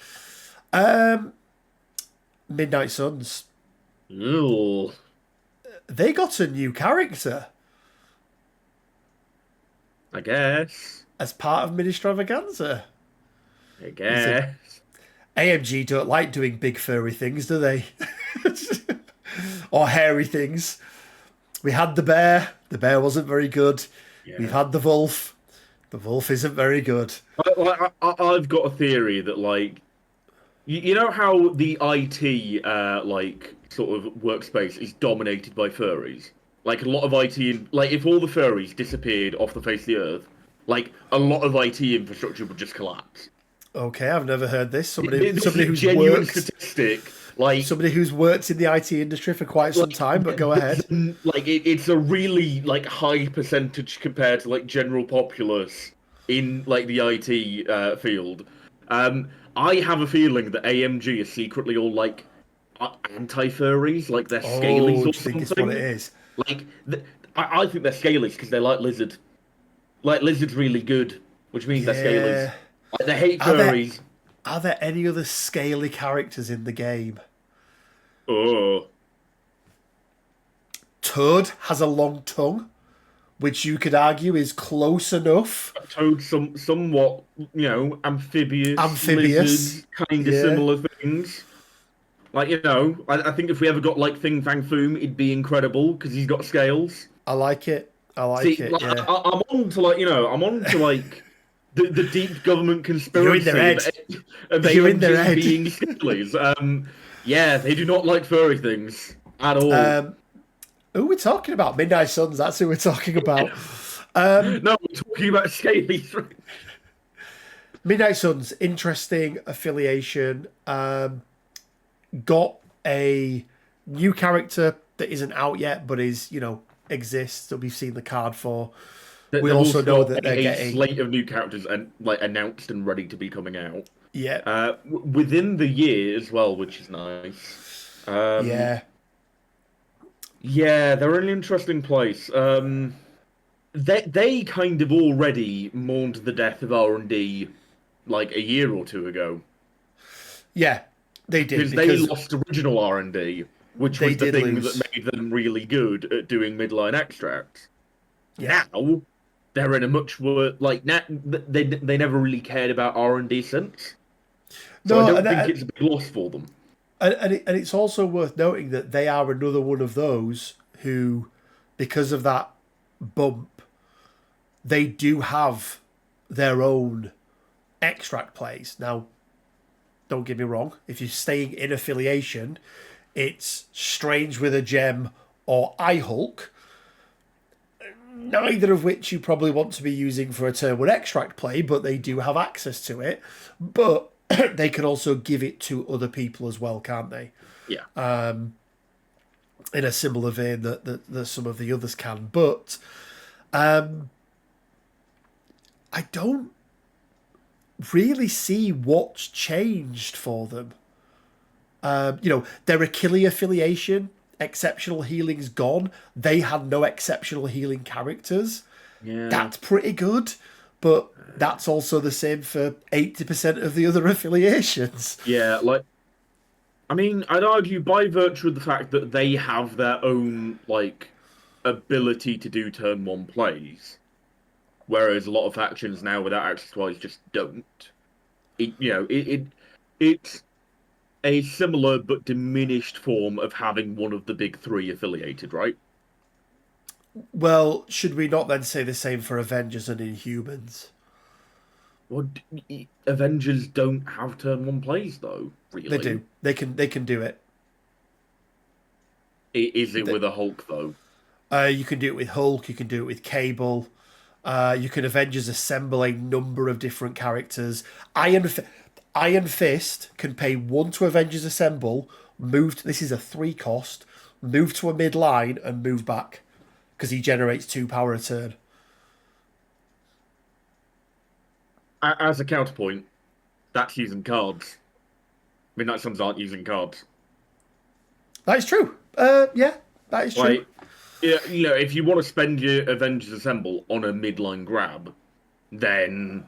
Midnight Suns. Ooh. They got a new character I guess. as part of MiniStravaganza. I guess. AMG don't like doing big furry things, do they? Or hairy things. We had the bear. The bear wasn't very good. Yeah. We've had the wolf. The wolf isn't very good. I've got a theory that, like, you know how the IT, like, sort of workspace is dominated by furries? Like, a lot of IT, like, if all the furries disappeared off the face of the earth, like, a lot of IT infrastructure would just collapse. Okay, I've never heard this. Somebody This who's is a genuine worked, statistic. Like, somebody who's worked in the IT industry for quite some time. But go ahead. Like, it's a really, like, high percentage compared to, like, general populace in, like, the IT field. I have a feeling that AMG is secretly all, like, anti-furries, like they're scalies Oh, or do you think it's something. what it is? Like, I think they're scalies because they like lizard. Like, lizard's really good, which means they're scalies. Yeah. Like, they hate Are there, furries. are there any other scaly characters in the game? Oh. Toad has a long tongue, which you could argue is close enough. Toad, somewhat, amphibious, Amphibious. lizards, kind of Yeah. similar things. Like, I think if we ever got, like, Fing Fang Foom, it'd be incredible, because he's got scales. I like it. I like See, it, like, yeah. I'm on to, like, I'm on to, like, the deep government conspiracy You're in their head. of You're in their AMG head. being scalies. Yeah, they do not like furry things at all. Who are we talking about? Midnight Suns, that's who we're talking about. No, we're talking about scalies. Midnight Suns, interesting affiliation. Got a new character that isn't out yet, but is, exists, that we've seen the card for. We They've also know got that they're a getting... slate of new characters and, like, announced and ready to be coming out. Yeah. Within the year as well, which is nice. Yeah. Yeah, they're an interesting place. They kind of already mourned the death of R&D like a year or two ago. Yeah, they did Because they because lost original R&D, which they was the did thing lose. that made them really good at doing midline extracts. Yeah. Now they're in a much worse now they never really cared about R&D since. So I No, don't think it's a big loss for them. and it's also worth noting that they are another one of those who, because of that bump, they do have their own extract plays. Now, don't get me wrong, if you're staying in affiliation, it's Strange with a Gem or I Hulk, neither of which you probably want to be using for a turn one extract play, but they do have access to it. But they can also give it to other people as well, can't they? Yeah. In a similar vein that some of the others can. But I don't really see what's changed for them. Their Achille affiliation, exceptional healing's gone. They had no exceptional healing characters. Yeah. That's pretty good, but that's also the same for 80% of the other affiliations. Yeah, I mean, I'd argue by virtue of the fact that they have their own ability to do turn one plays, whereas a lot of factions now without access wise just don't. It's a similar but diminished form of having one of the big three affiliated, right? Well, should we not then say the same for Avengers and Inhumans? Well, Avengers don't have turn one plays though, They really. do. They can do it. Is it with a Hulk though? You can do it with Hulk. You can do it with Cable. You can Avengers assemble a number of different characters. Iron Fist can pay 1 to Avengers assemble. This is a 3 cost. Move to a mid line and move back because he generates 2 power a turn. As a counterpoint, that's using cards. Midnight Suns aren't using cards. That is true. Yeah, that is true. Yeah, if you want to spend your Avengers Assemble on a midline grab, then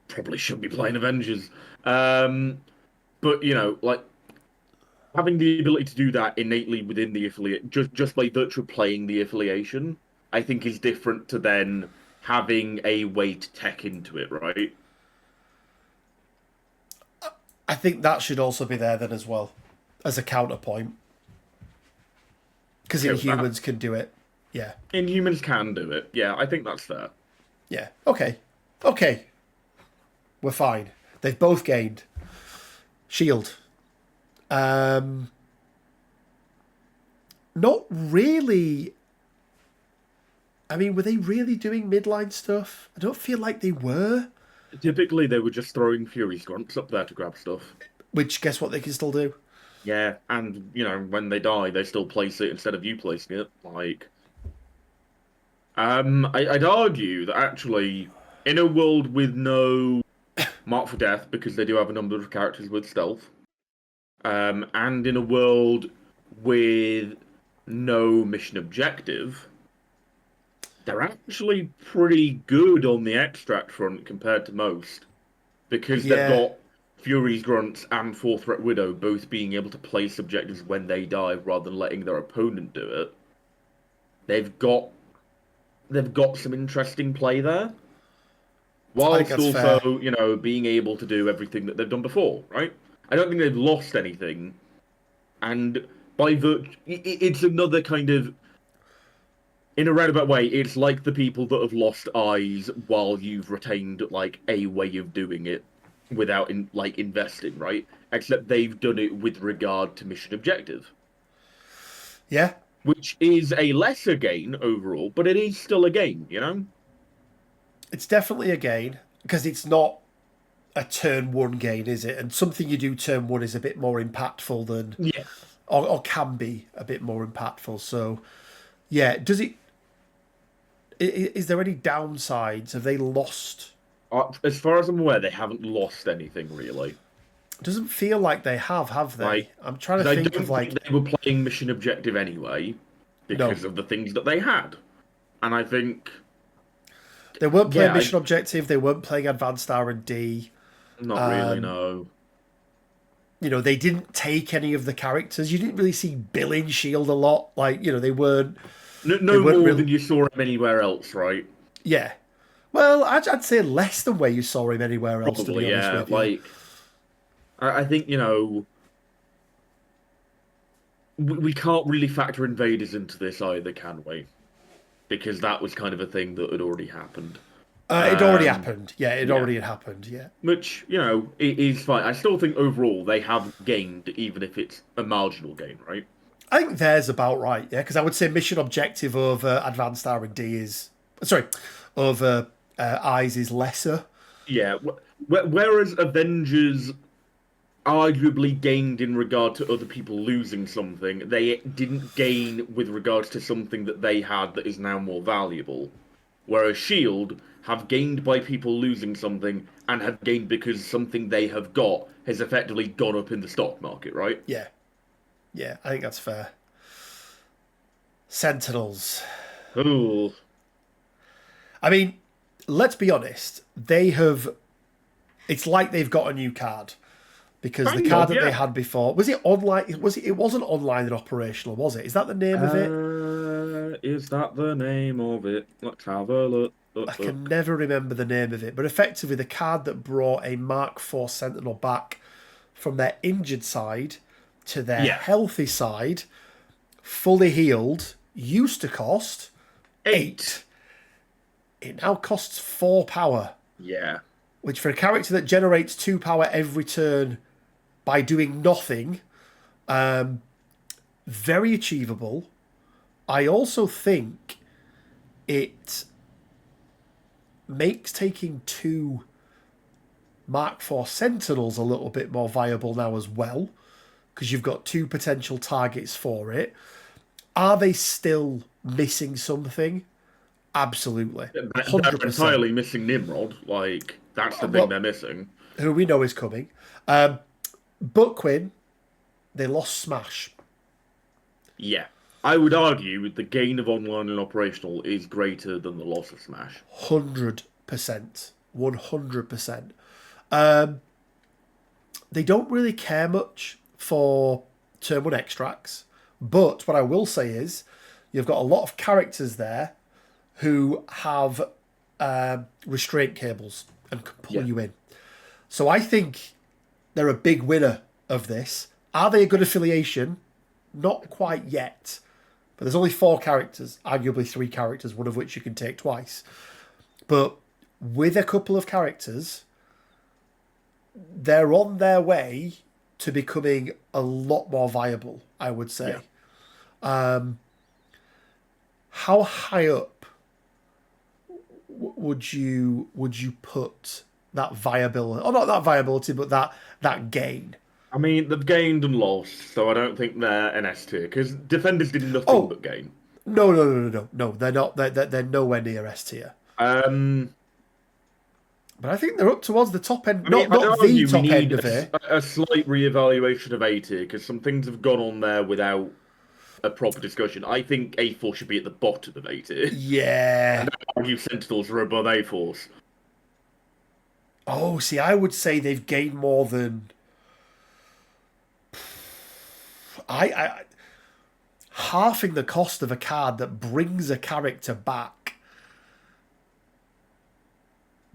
probably should be playing Avengers. But having the ability to do that innately within the affiliate, just by virtue of playing the affiliation, I think is different to then having a way to tech into it, right? I think that should also be there then as well, as a counterpoint. Because Inhumans can do it. Yeah. Inhumans can do it. Yeah, I think that's fair. Yeah. Okay. We're fine. They've both gained. Shield. Not really. I mean, were they really doing midline stuff? I don't feel like they were. Typically, they were just throwing Fury's grunts up there to grab stuff. Which, guess what they can still do? Yeah, and when they die, they still place it instead of you placing it. I'd argue that actually, in a world with no mark for death, because they do have a number of characters with stealth, and in a world with no mission objective, they're actually pretty good on the extract front compared to most, because they've got Fury's Grunts and 4-Threat Widow both being able to place objectives when they die rather than letting their opponent do it. They've got some interesting play there. Whilst also, being able to do everything that they've done before, right? I don't think they've lost anything. And by virtue, it's another kind of, in a roundabout way, it's like the people that have lost eyes while you've retained a way of doing it without investing, right? Except they've done it with regard to mission objective. Yeah. Which is a lesser gain overall, but it is still a gain, It's definitely a gain, because it's not a turn one gain, is it? And something you do turn one is a bit more impactful than... Yeah. Or can be a bit more impactful. So, yeah. Does it... Is there any downsides? Have they lost... As far as I'm aware, they haven't lost anything, really. It doesn't feel like they have they? I'm trying to think of they were playing mission objective anyway because of the things that they had, and I think they weren't playing mission objective. They weren't playing advanced R&D. Not really, no. they didn't take any of the characters. You didn't really see Bill in Shield a lot. Like, they weren't. No more than you saw him anywhere else, right? Yeah. Well, I'd say less than where you saw him anywhere else. Probably, to be honest yeah. with you. Like, I think we can't really factor invaders into this either, can we? Because that was kind of a thing that had already happened. It already happened. Yeah, it already had happened. Yeah. Which, it is fine. I still think overall they have gained, even if it's a marginal gain, right? I think there's about right, yeah, because I would say mission objective of advanced R&D is... Sorry, of eyes is lesser. Yeah, whereas Avengers arguably gained in regard to other people losing something, they didn't gain with regards to something that they had that is now more valuable. Whereas S.H.I.E.L.D. have gained by people losing something and have gained because something they have got has effectively gone up in the stock market, right? Yeah. Yeah, I think that's fair. Sentinels. Ooh. I mean, let's be honest. They have... It's like they've got a new card. Because the card that they had before... Was it online? It wasn't online and operational, was it? Is that the name of it? Is that the name of it? Let's have a look. I can never remember the name of it. But effectively, the card that brought a Mark IV Sentinel back from their injured side to their healthy side, fully healed, used to cost 8. It now costs 4 power. Yeah. Which for a character that generates 2 power every turn by doing nothing, very achievable. I also think it makes taking 2 Mark IV Sentinels a little bit more viable now as well, because you've got 2 potential targets for it. Are they still missing something? Absolutely. 100%. They're entirely missing Nimrod. Like, that's the thing they're missing. Who we know is coming. But Quinn, they lost Smash. Yeah. I would argue the gain of online and operational is greater than the loss of Smash. 100%. 100%. They don't really care much for Turn 1 extracts. But what I will say is, you've got a lot of characters there who have restraint cables and can pull you in. So I think they're a big winner of this. Are they a good affiliation? Not quite yet. But there's only 4 characters, arguably 3 characters, one of which you can take twice. But with a couple of characters, they're on their way to becoming a lot more viable, I would say. Yeah. How high up would you put that viability? Or not that viability, but that gain? I mean, they've gained and lost, so I don't think they're an S tier, because defenders did nothing but gain. No, they're not. They're nowhere near S tier. But I think they're up towards the top end. Not the top end of it. A slight reevaluation of A tier, because some things have gone on there without a proper discussion. I think A4 should be at the bottom of A tier. Yeah. And I argue Sentinels are above A4s. Oh, see, I would say they've gained more than... halving the cost of a card that brings a character back.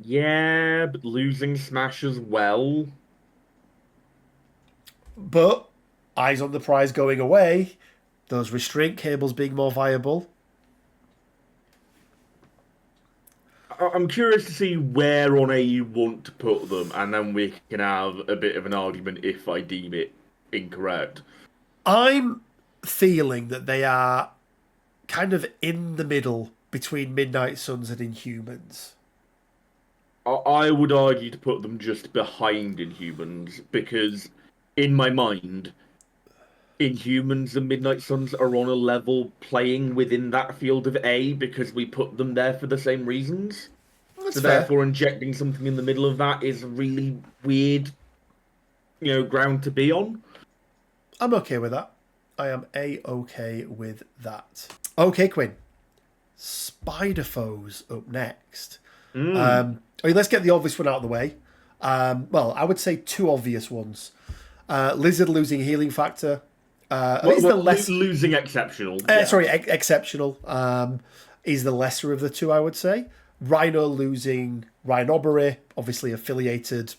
Yeah, but losing Smash as well. But eyes on the prize going away, those restraint cables being more viable. I'm curious to see where on A you want to put them, and then we can have a bit of an argument if I deem it incorrect. I'm feeling that they are kind of in the middle between Midnight Suns and Inhumans. I would argue to put them just behind Inhumans, because in my mind, Inhumans and Midnight Suns are on a level playing within that field of A, because we put them there for the same reasons. That's so fair. Therefore injecting something in the middle of that is really weird, ground to be on. I'm okay with that. I am A-okay with that. Okay, Quinn. Spider-Foes up next. Let's get the obvious one out of the way. Well, I would say 2 obvious ones. Lizard losing healing factor. Is the losing exceptional. Sorry, exceptional. Is the lesser of the two, I would say. Rhino losing Rhinobery, obviously affiliated.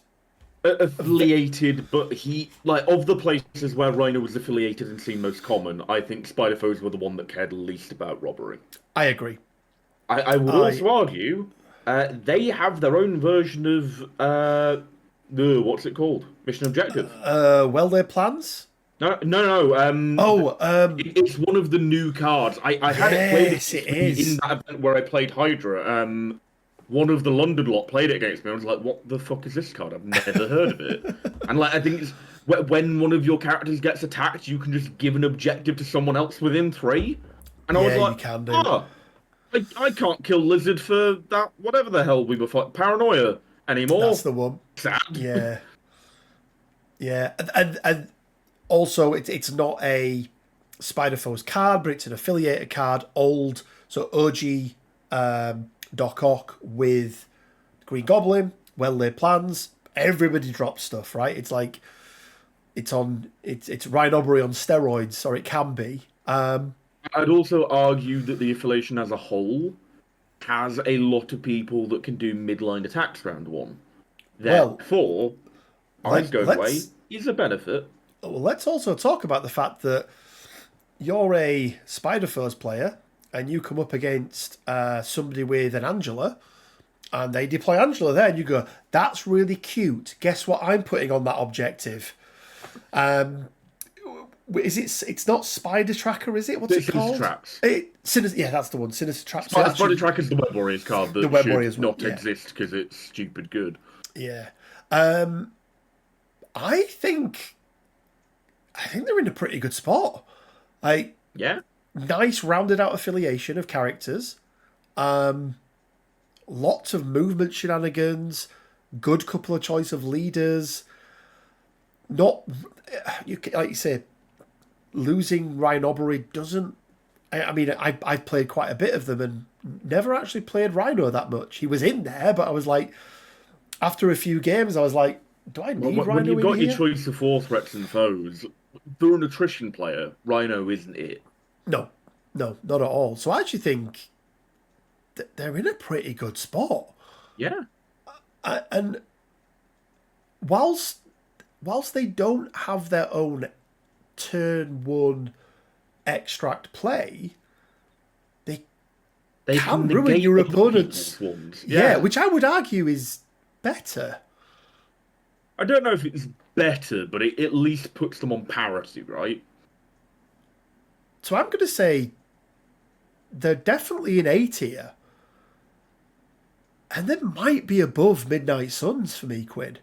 But he, like, of the places where Rhino was affiliated and seen most common, I think Spider-Foes were the one that cared least about robbery. I agree. I would also argue they have their own version of what's it called? Mission Objective. Their plans? No. It's one of the new cards. I had it played in that event where I played Hydra. One of the London lot played it against me. I was like, "What the fuck is this card? I've never heard of it." And like, I think it's when one of your characters gets attacked, you can just give an objective to someone else within 3. And I was like, you can do. "Oh, I can't kill Lizard for that. Whatever the hell we were fighting, paranoia anymore." That's the one. Sad. Yeah. Yeah, and also it's not a Spider-Foes card, but it's an affiliated card. So OG Doc Ock with Green Goblin, well-laid plans. Everybody drops stuff, right? It's like it's Rhinobery on steroids, or it can be. I'd also argue that the affiliation as a whole has a lot of people that can do midline attacks round 1. Therefore, Eyes Going Away is a benefit. Well, let's also talk about the fact that you're a Spider-Foes player and you come up against somebody with an Angela and they deploy Angela there and you go, "That's really cute. Guess what I'm putting on that objective?" It's not Spider Tracker, is it? What's it called? Traps. That's the one. Sinister Traps. Spider Tracker is the Web Warriors card that should not exist because it's stupid good. Yeah. I think they're in a pretty good spot. Nice rounded out affiliation of characters. Lots of movement shenanigans. Good couple of choice of leaders. Not, like you say, losing Rhinobery doesn't. I mean, I've played quite a bit of them and never actually played Rhino that much. He was in there, but I was like, after a few games, I was like, do I need Rhino in here? When you've got your choice of 4 threats and foes, for an attrition player, Rhino isn't it. No, not at all. So I actually think that they're in a pretty good spot. Yeah. And whilst they don't have their own turn 1 extract play, they can ruin your opponent's ones. Yeah, which I would argue is better. I don't know if it's better, but it at least puts them on parity, right? So I'm going to say they're definitely in A tier. And they might be above Midnight Suns for me, Quinn.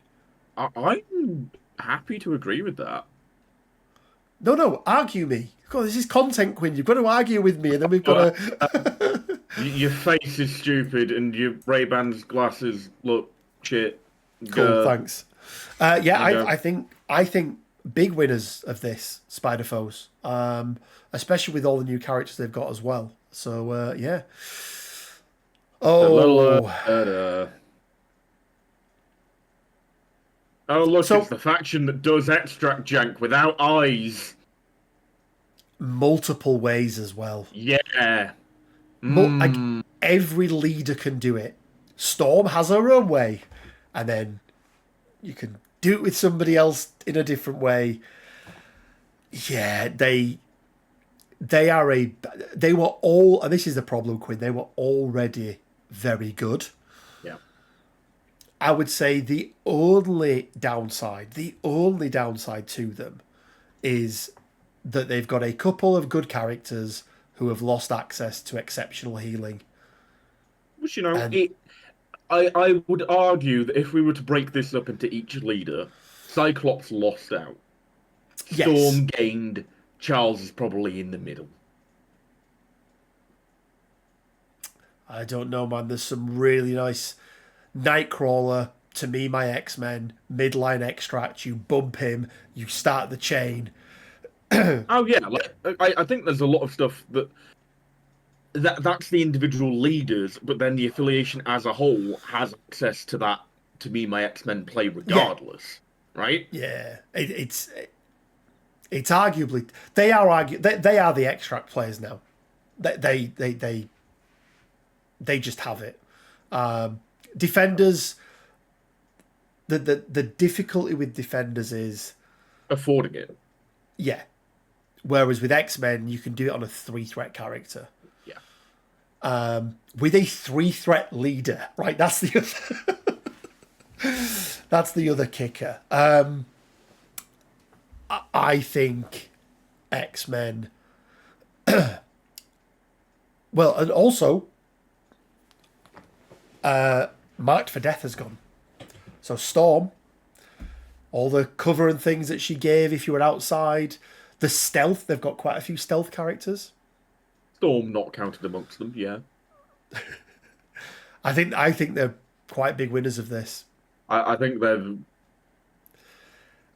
I'm happy to agree with that. No, argue me. God, this is content, Quinn. You've got to argue with me, and then we've got to... Your face is stupid, and your Ray-Bans glasses look shit. Cool, thanks. I think big winners of this, Spider-Foes. Especially with all the new characters they've got as well. So, yeah. Oh, look, it's the faction that does extract jank without eyes. Multiple ways as well. Yeah. Every leader can do it. Storm has her own way. And then you can do it with somebody else in a different way. Yeah, they were all, and this is the problem, Quinn, they were already very good. Yeah. I would say the only downside to them is that they've got a couple of good characters who have lost access to exceptional healing. Which, I would argue that if we were to break this up into each leader, Cyclops lost out. Storm gained. Charles is probably in the middle. I don't know, man. There's some really nice Nightcrawler, to me, my X-Men, midline extract. You bump him, you start the chain. Oh yeah, I think there's a lot of stuff that's the individual leaders, but then the affiliation as a whole has access to that. To me, my X-Men play regardless. right? Yeah, it's arguably they are the extract players now. They just have it. Defenders. The difficulty with defenders is Affording it. yeah. Whereas with X-Men, you can do it on a 3-threat character. Yeah. With a 3-threat leader, right? That's the that's the other kicker. I think X-Men. Well, and also, Marked for Death has gone. So Storm, all the cover and things that she gave if you were outside, the stealth, they've got quite a few stealth characters. Storm not counted amongst them, yeah. I think they're quite big winners of this. I think they've...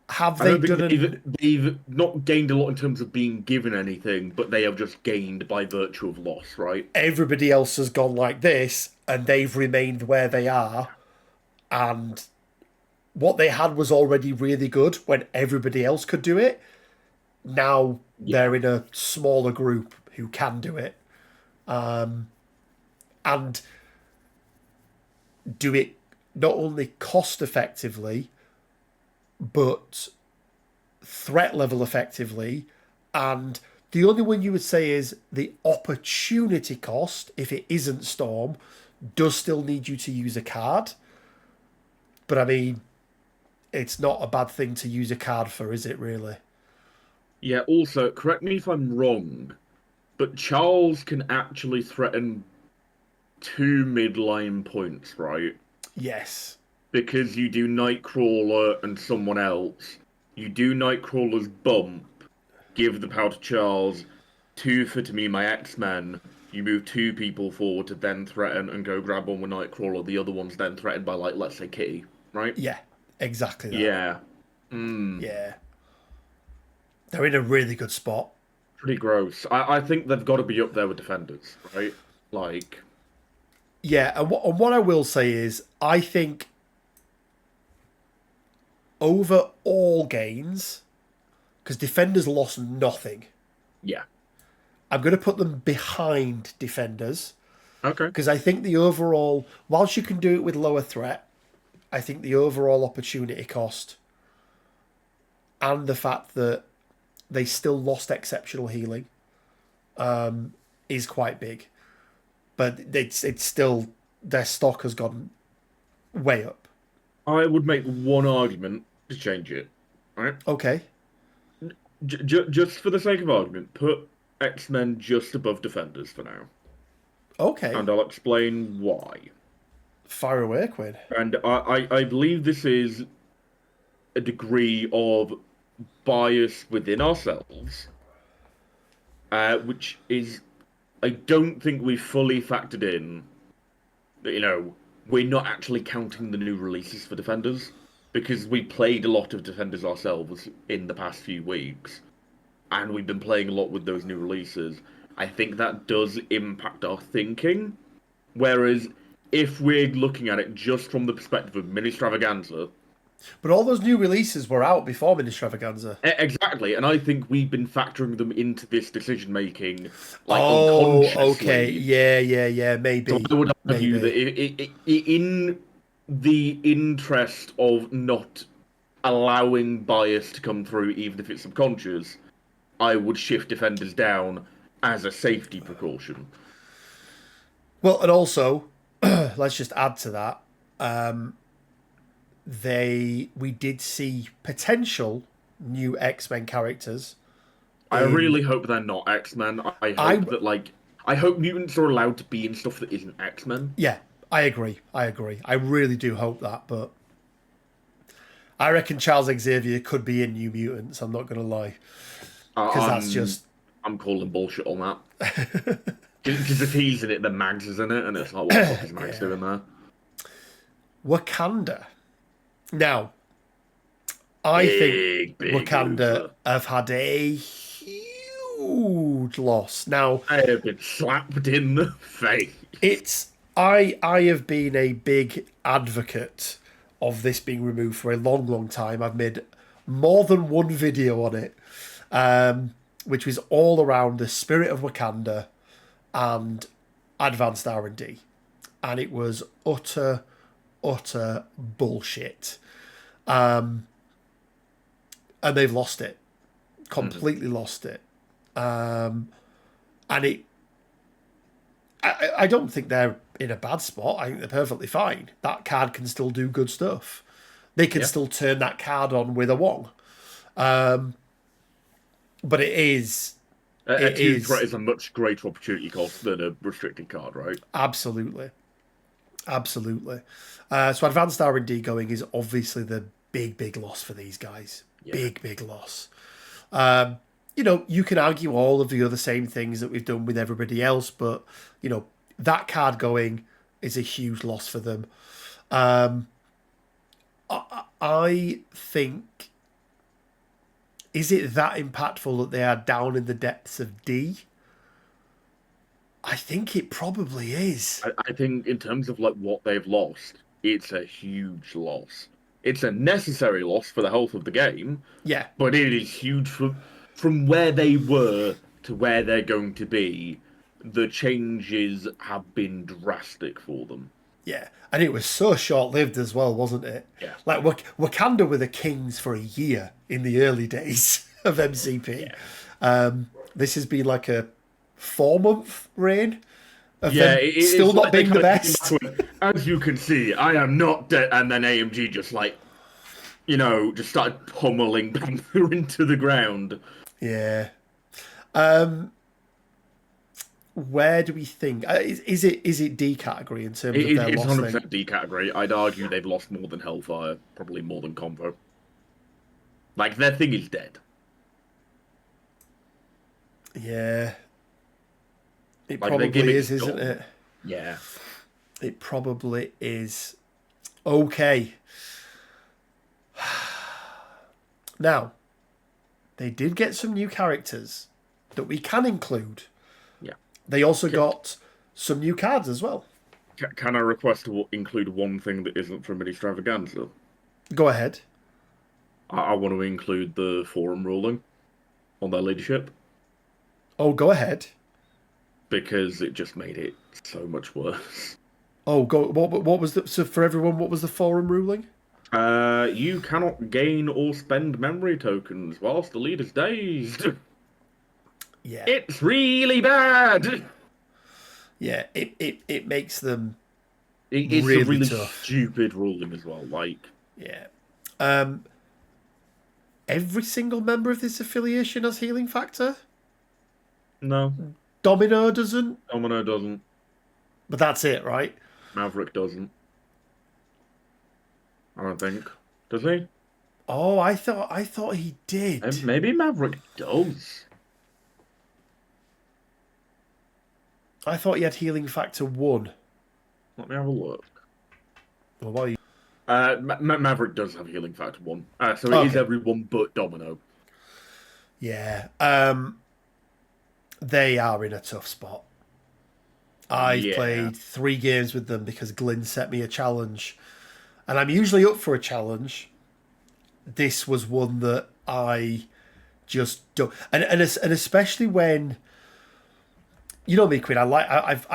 Have they they've not gained a lot in terms of being given anything, but they have just gained by virtue of loss, right? Everybody else has gone like this, and they've remained where they are, and what they had was already really good when everybody else could do it. Now they're in a smaller group who can do it, and do it not only cost effectively, but threat level effectively. And the only one you would say is the opportunity cost, if it isn't Storm, does still need you to use a card. But I mean, it's not a bad thing to use a card for, is it really? Yeah, also, correct me if I'm wrong, but Charles can actually threaten 2 midline points, right? Yes. Because you do Nightcrawler and someone else. You do Nightcrawler's bump, give the power to Charles, 2 for to me, my X-Men. You move 2 people forward to then threaten and go grab one with Nightcrawler. The other one's then threatened by, like, let's say Kitty, right? Yeah, exactly that. Yeah. Yeah. They're in a really good spot. Pretty gross. I think they've got to be up there with Defenders, right? Like... Yeah, and what I will say is, I think over all gains, because Defenders lost nothing. Yeah. I'm going to put them behind Defenders. Okay. Because I think the overall, whilst you can do it with lower threat, I think the overall opportunity cost and the fact that they still lost exceptional healing is quite big. But it's still, their stock has gone way up. I would make one argument to change it, right? Okay. Just for the sake of argument, put X-Men just above Defenders for now. Okay. And I'll explain why. Fire away, Quinn. And I believe this is a degree of bias within ourselves, which is, I don't think we fully factored in that, we're not actually counting the new releases for Defenders, because we played a lot of Defenders ourselves in the past few weeks, and we've been playing a lot with those new releases. I think that does impact our thinking, whereas if we're looking at it just from the perspective of MiniStravaganza... But all those new releases were out before MiniStravaganza. Exactly, and I think we've been factoring them into this decision-making, unconsciously. Okay, yeah, maybe. So I would argue that in the interest of not allowing bias to come through, even if it's subconscious, I would shift Defenders down as a safety precaution. Well, and also, let's just add to that. We did see potential new X-Men characters. I really hope they're not X-Men. I hope mutants are allowed to be in stuff that isn't X-Men. Yeah, I agree. I really do hope that, but I reckon Charles Xavier could be in New Mutants. I'm not going to lie, because that's just... I'm calling bullshit on that. Because if he's in it, then Mags is in it, and it's like, what the fuck is Mags doing there? Wakanda. Now, I think Wakanda have had a huge loss. Now, I have been slapped in the face. I have been a big advocate of this being removed for a long, long time. I've made more than one video on it, which was all around the spirit of Wakanda and advanced R&D. And it was utter bullshit. And they've lost it. Completely lost it. And I don't think they're in a bad spot. I think they're perfectly fine. That card can still do good stuff. They can still turn that card on with a Wong. But it is... A team threat is a much greater opportunity cost than a restricted card, right? Absolutely. So advanced R&D going is obviously the big loss for these guys. Yeah. Big loss. You can argue all of the other same things that we've done with everybody else, but, that card going is a huge loss for them. I think... Is it that impactful that they are down in the depths of D? I think it probably is. I think in terms of what they've lost, it's a huge loss. It's a necessary loss for the health of the game. Yeah. But it is huge from where they were to where they're going to be. The changes have been drastic for them. Yeah. And it was so short-lived as well, wasn't it? Yeah. Like, Wakanda were the kings for a year in the early days of MCP. Yeah. This has been like a 4-month reign of them still not being the best. As you can see, I am not dead. And then AMG just just started pummeling Panther into the ground. Yeah. Where do we think is it D category in terms of their loss? It's 100% D category. I'd argue they've lost more than Hellfire, probably more than Convo. Their thing is dead. Yeah, it probably is, isn't it? Yeah, it probably is. Okay. Now, they did get some new characters that we can include. They also got some new cards as well. Can I request to include one thing that isn't from MiniStravaganza? Go ahead. I want to include the forum ruling on their leadership. Oh, go ahead. Because it just made it so much worse. Oh, go. What was the... So for everyone, what was the forum ruling? You cannot gain or spend memory tokens whilst the leader's dazed. Yeah, it's really bad. Yeah, it makes them. It's really a really tough. Stupid ruling as well. Yeah, every single member of this affiliation has healing factor. No, Domino doesn't. Domino doesn't. But that's it, right? Maverick doesn't. I don't think. Does he? Oh, I thought he did. Maybe Maverick does. I thought he had healing factor 1. Let me have a look. Well, why? Maverick does have healing factor 1. So it is everyone but Domino. Yeah. They are in a tough spot. I've played 3 games with them because Glyn set me a challenge. And I'm usually up for a challenge. This was one that I just don't... And especially when... You know me, Quinn. I've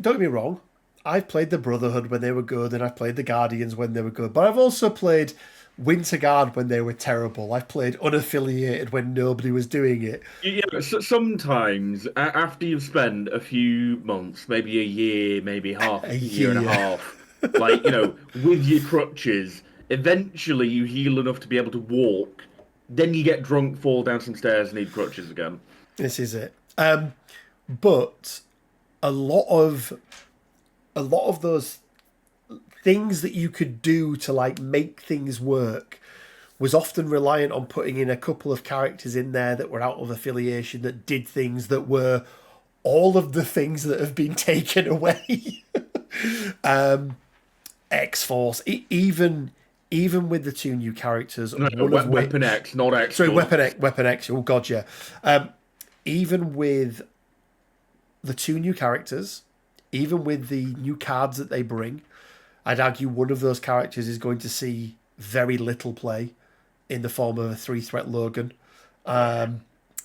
don't get me wrong. I've played the Brotherhood when they were good, and I've played the Guardians when they were good. But I've also played Winter Guard when they were terrible. I've played unaffiliated when nobody was doing it. Yeah, sometimes after you've spent a few months, maybe a year, maybe a year and a half, with your crutches, eventually you heal enough to be able to walk. Then you get drunk, fall down some stairs, and need crutches again. This is it. But a lot of those things that you could do to make things work was often reliant on putting in a couple of characters in there that were out of affiliation that did things that were all of the things that have been taken away. X-Force, even with the 2 new characters, Weapon X, not X. Sorry, Weapon X. Oh God, yeah. Even with the 2 new characters, even with the new cards that they bring, I'd argue one of those characters is going to see very little play in the form of a 3-threat Logan,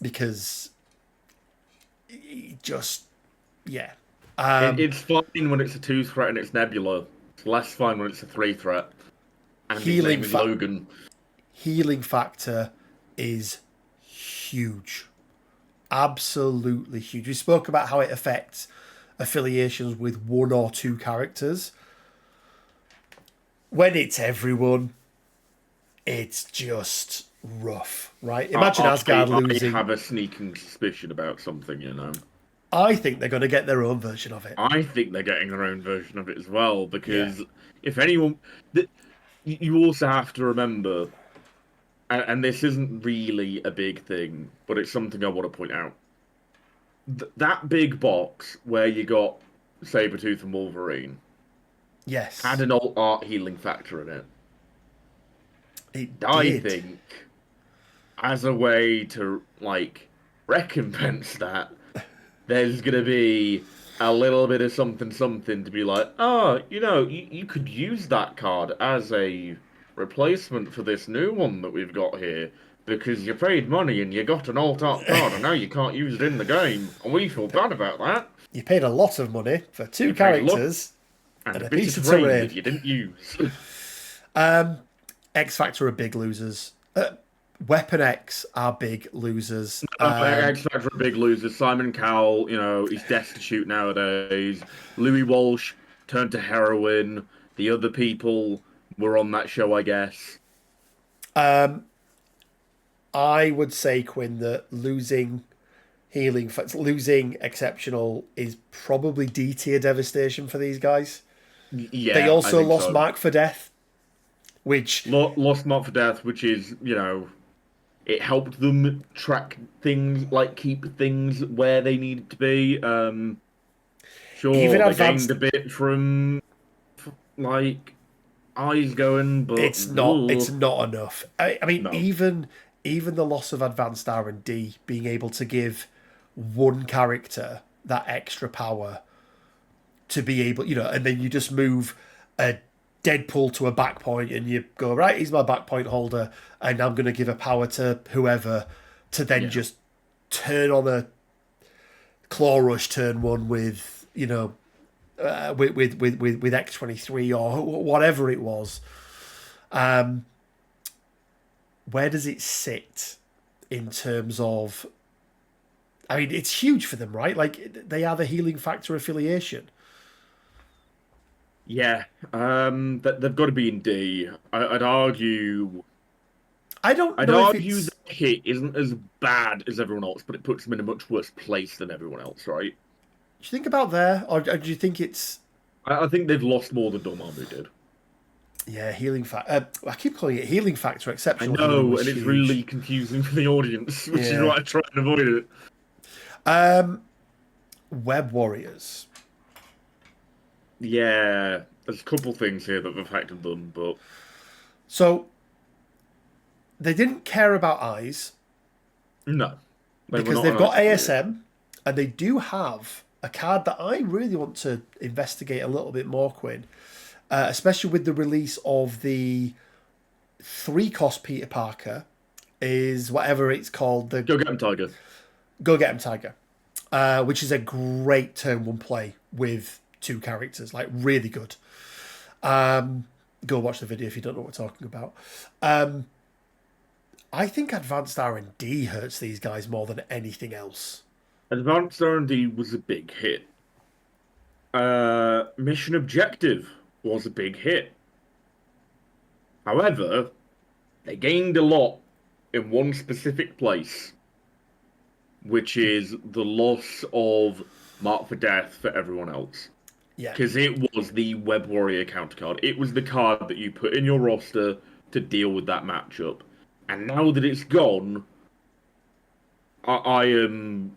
because it just, yeah. It's fine when it's a 2-threat and it's Nebula. It's less fine when it's a 3-threat and his name is Logan. Healing factor is huge. Absolutely huge. We spoke about how it affects affiliations with 1 or 2 characters. When it's everyone, it's just rough, right? Imagine Asgard losing. I have a sneaking suspicion about something, you know. I think they're going to get their own version of it. I think they're getting their own version of it as well, because if anyone... You also have to remember, and this isn't really a big thing, but it's something I want to point out. That big box where you got Sabretooth and Wolverine had an alt art healing factor in it. I think, as a way to, like, recompense that, there's going to be a little bit of something to be like, oh, you know, you could use that card as a replacement for this new one that we've got here, because you paid money and you got an alt-art card, and now you can't use it in the game, and we feel bad about that. You paid a lot of money for 2 characters and a piece of terrain that you didn't use. X Factor are big losers. Weapon X are big losers. X Factor are big losers. Simon Cowell, you know, he's destitute nowadays. Louis Walsh turned to heroin. The other people were on that show, I guess. I would say, Quinn, that losing Exceptional is probably D-tier devastation for these guys. Yeah, they also lost Mark for Death, which... Lost Mark for Death, which is, you know... It helped them track things, like keep things where they needed to be. Sure, even they gained a bit from, like, eyes going, but it's not enough. I mean, no. even the loss of advanced R&D, being able to give one character that extra power to be able, you know, and then you just move a Deadpool to a back point and you go, right, he's my back point holder and I'm going to give a power to whoever to then just turn on a Claw Rush turn 1 with, you know, with X-23 or whatever it was. Where does it sit in terms of... I mean, it's huge for them, right? Like, they are the healing factor affiliation. Yeah, they've got to be in D. I'd argue. I'd argue that Hit isn't as bad as everyone else, but it puts them in a much worse place than everyone else, right? Do you think about there, or do you think it's? I think they've lost more than Dormammu did. Yeah, healing factor. I keep calling it healing factor exceptional. I know, and it's really confusing for the audience, which is why I try and avoid it. Web Warriors. Yeah, there's a couple things here that have affected them, but... So, they didn't care about eyes. No. Because they've got ASM, and they do have a card that I really want to investigate a little bit more, Quinn. Especially with the release of the 3-cost Peter Parker, is whatever it's called. The Go Get 'em Tiger. Go Get 'em Tiger. Which is a great turn 1 play with 2 characters, like really good. Go watch the video if you don't know what we're talking about. I think Advanced R&D hurts these guys more than anything else. Advanced R&D was a big hit. Mission Objective was a big hit. However, they gained a lot in one specific place, which is the loss of Mark for Death for everyone else. Yeah. Because it was the Web Warrior counter card. It was the card that you put in your roster to deal with that matchup. And now that it's gone, I am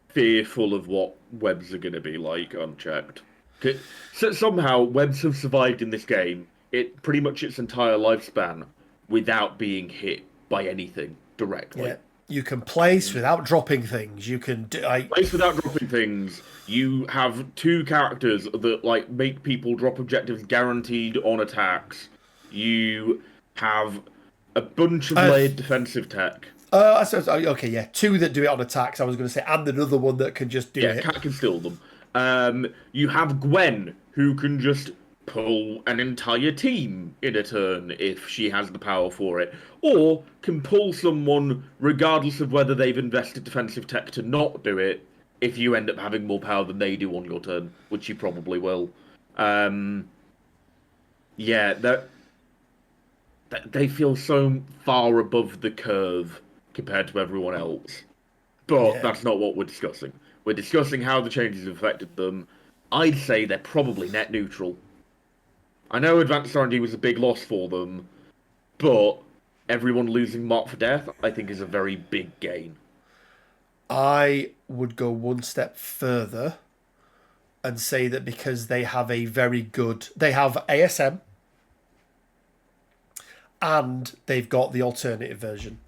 fearful of what webs are going to be like unchecked. So somehow, webs have survived in this game, pretty much its entire lifespan, without being hit by anything directly. Yeah. You can place without dropping things. You can do. Place without dropping things. You have two characters that like make people drop objectives guaranteed on attacks. You have a bunch of layered defensive tech. I suppose, okay, yeah, two that do it on attacks. I was going to say, and another one that can just do it. Yeah, Cat can steal them. You have Gwen, who can just pull an entire team in a turn if she has the power for it, or can pull someone regardless of whether they've invested defensive tech to not do it. If you end up having more power than they do on your turn, which you probably will. Yeah, they feel so far above the curve compared to everyone else. But that's not what we're discussing. We're discussing how the changes have affected them. I'd say they're probably net neutral. I know Advanced R&D was a big loss for them, but everyone losing Mark for Death, I think, is a very big gain. I would go one step further and say that because they have a very good... They have ASM, and they've got the alternative version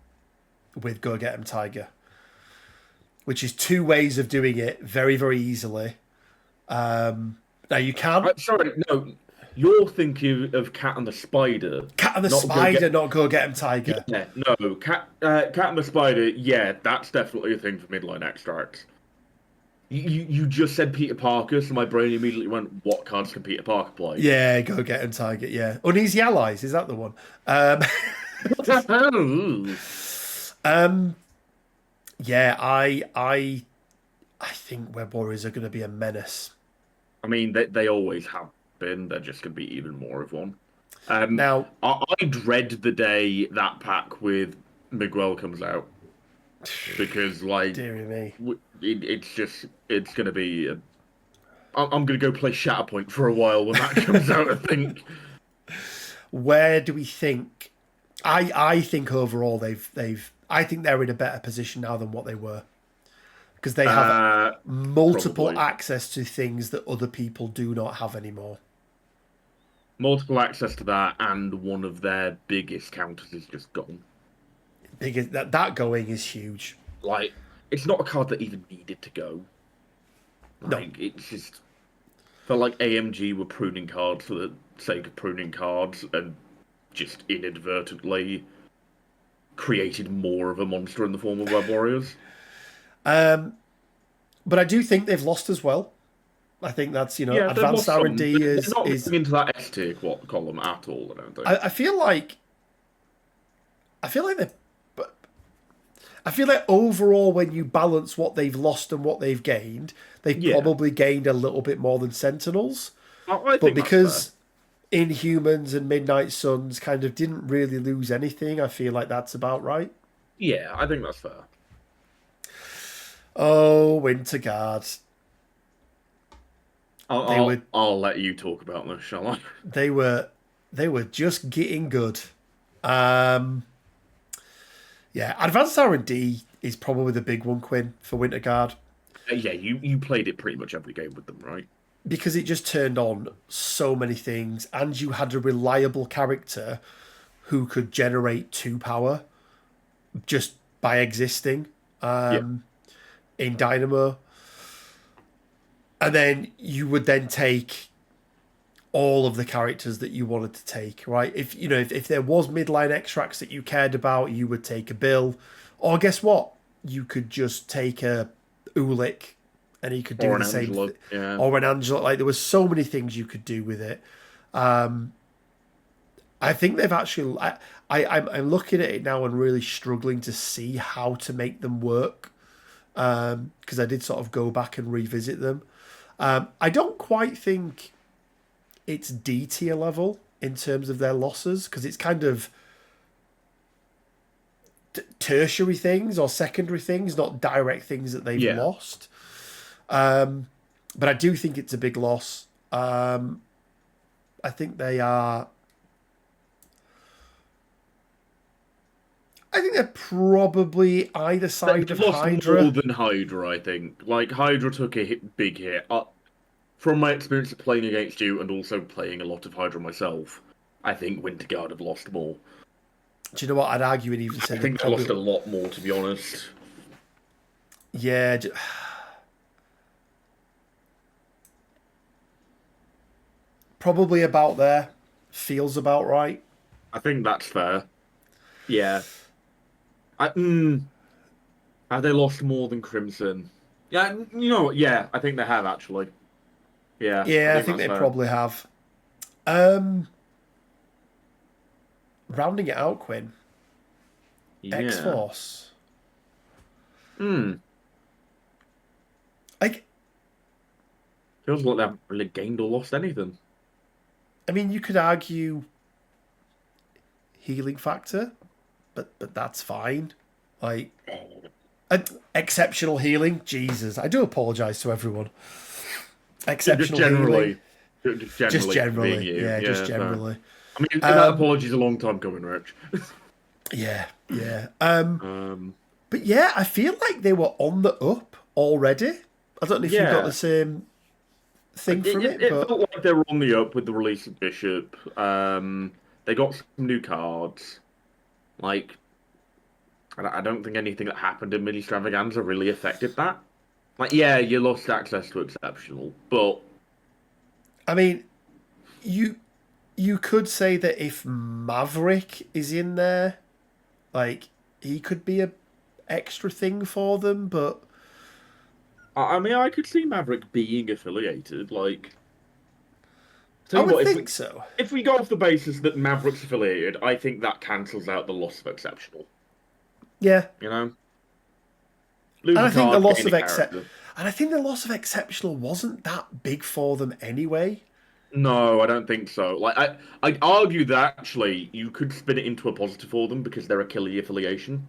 with Go Get 'Em Tiger, which is two ways of doing it very, very easily. Now you can... Sorry, no, you're thinking of Cat and the Spider. Cat and the Spider, not Go Get 'Em Tiger. Yeah, no, Cat and the Spider, yeah, that's definitely a thing for midline extracts. You just said Peter Parker, so my brain immediately went, what cards can Peter Parker play? Yeah, Go Get 'Em Tiger, yeah. Uneasy Allies, is that the one? Yeah, I think Web Warriors are going to be a menace. I mean, they always have been. They're just going to be even more of one. Now, I dread the day that pack with Miguel comes out. Because, like, dearie me. It's going to be... I'm going to go play Shatterpoint for a while when that comes out, I think. Where do we think... I think overall I think they're in a better position now than what they were. Because they have multiple access to things that other people do not have anymore. Multiple access to that, and one of their biggest counters is just gone. That going is huge. Like, it's not a card that even needed to go. Like, it's just felt like AMG were pruning cards for the sake of pruning cards, and just inadvertently created more of a monster in the form of Web Warriors. But I do think they've lost as well. I think that's, advanced R&D is not into that S tier column at all. I don't think. I feel like overall, when you balance what they've lost and what they've gained, they've probably gained a little bit more than Sentinels. But because Inhumans and Midnight Suns kind of didn't really lose anything, I feel like that's about right. Yeah, I think that's fair. Oh, Winter Guard. I'll let you talk about this, shall I? They were just getting good. Yeah, Advanced R&D is probably the big one, Quinn, for Winter Guard. Yeah, you played it pretty much every game with them, right? Because it just turned on so many things, and you had a reliable character who could generate 2 power just by existing in Dynamo. And then you would then take all of the characters that you wanted to take, right? If there was midline extracts that you cared about, you would take a Bill. Or guess what? You could just take a Ulik and he could do the same thing. Yeah. Or an Angela. Like, there was so many things you could do with it. I think they've actually... I'm looking at it now and really struggling to see how to make them work. Because I did sort of go back and revisit them. I don't quite think it's D tier level in terms of their losses, because it's kind of tertiary things or secondary things, not direct things that they've lost. But I do think it's a big loss. I think they are... I think they're probably either side of Hydra. More than Hydra, I think. Like, Hydra took a big hit. From my experience of playing against you and also playing a lot of Hydra myself, I think Winter Guard have lost more. Do you know what? I'd argue and even say I think they lost a lot more, to be honest. Yeah. Probably about there. Feels about right. I think that's fair. Yeah. I, have they lost more than Crimson? Yeah, you know what? Yeah, I think they have actually. Yeah, I Yeah, I think think that's they fair. probably have. Rounding it out, Quinn. X Yeah. Force. Hmm. Like, Feels like they haven't really gained or lost anything. I mean, you could argue healing factor, but that's fine. Like, exceptional healing. Jesus, I do apologize to everyone. Just Exceptional healing. generally, just Just generally for being generally, you. yeah, just Yeah, fair. generally. I mean, that apology's a long time coming, Rich. Yeah, yeah. Um, But yeah, I feel like they were on the up already. I don't know if you got the yeah. same thing It, from it, it, it but felt like they were on the up with the release of Bishop. They got some new cards. Like, I don't think anything that happened in MiniStravaganza really affected that. Like, yeah, you lost access to Exceptional, but I mean, you you could say that if Maverick is in there, like he could be a extra thing for them, but I mean, I could see Maverick being affiliated. Like, tell I you would what, think so. if we go off the basis that Maverick's affiliated, I think that cancels out the loss of Exceptional. Yeah, You know, and lose a I think the card, loss gain a of except, character. and I think the loss of exceptional wasn't that big for them anyway. No, I don't think so. Like, I'd argue that actually you could spin it into a positive for them because they're a killer affiliation.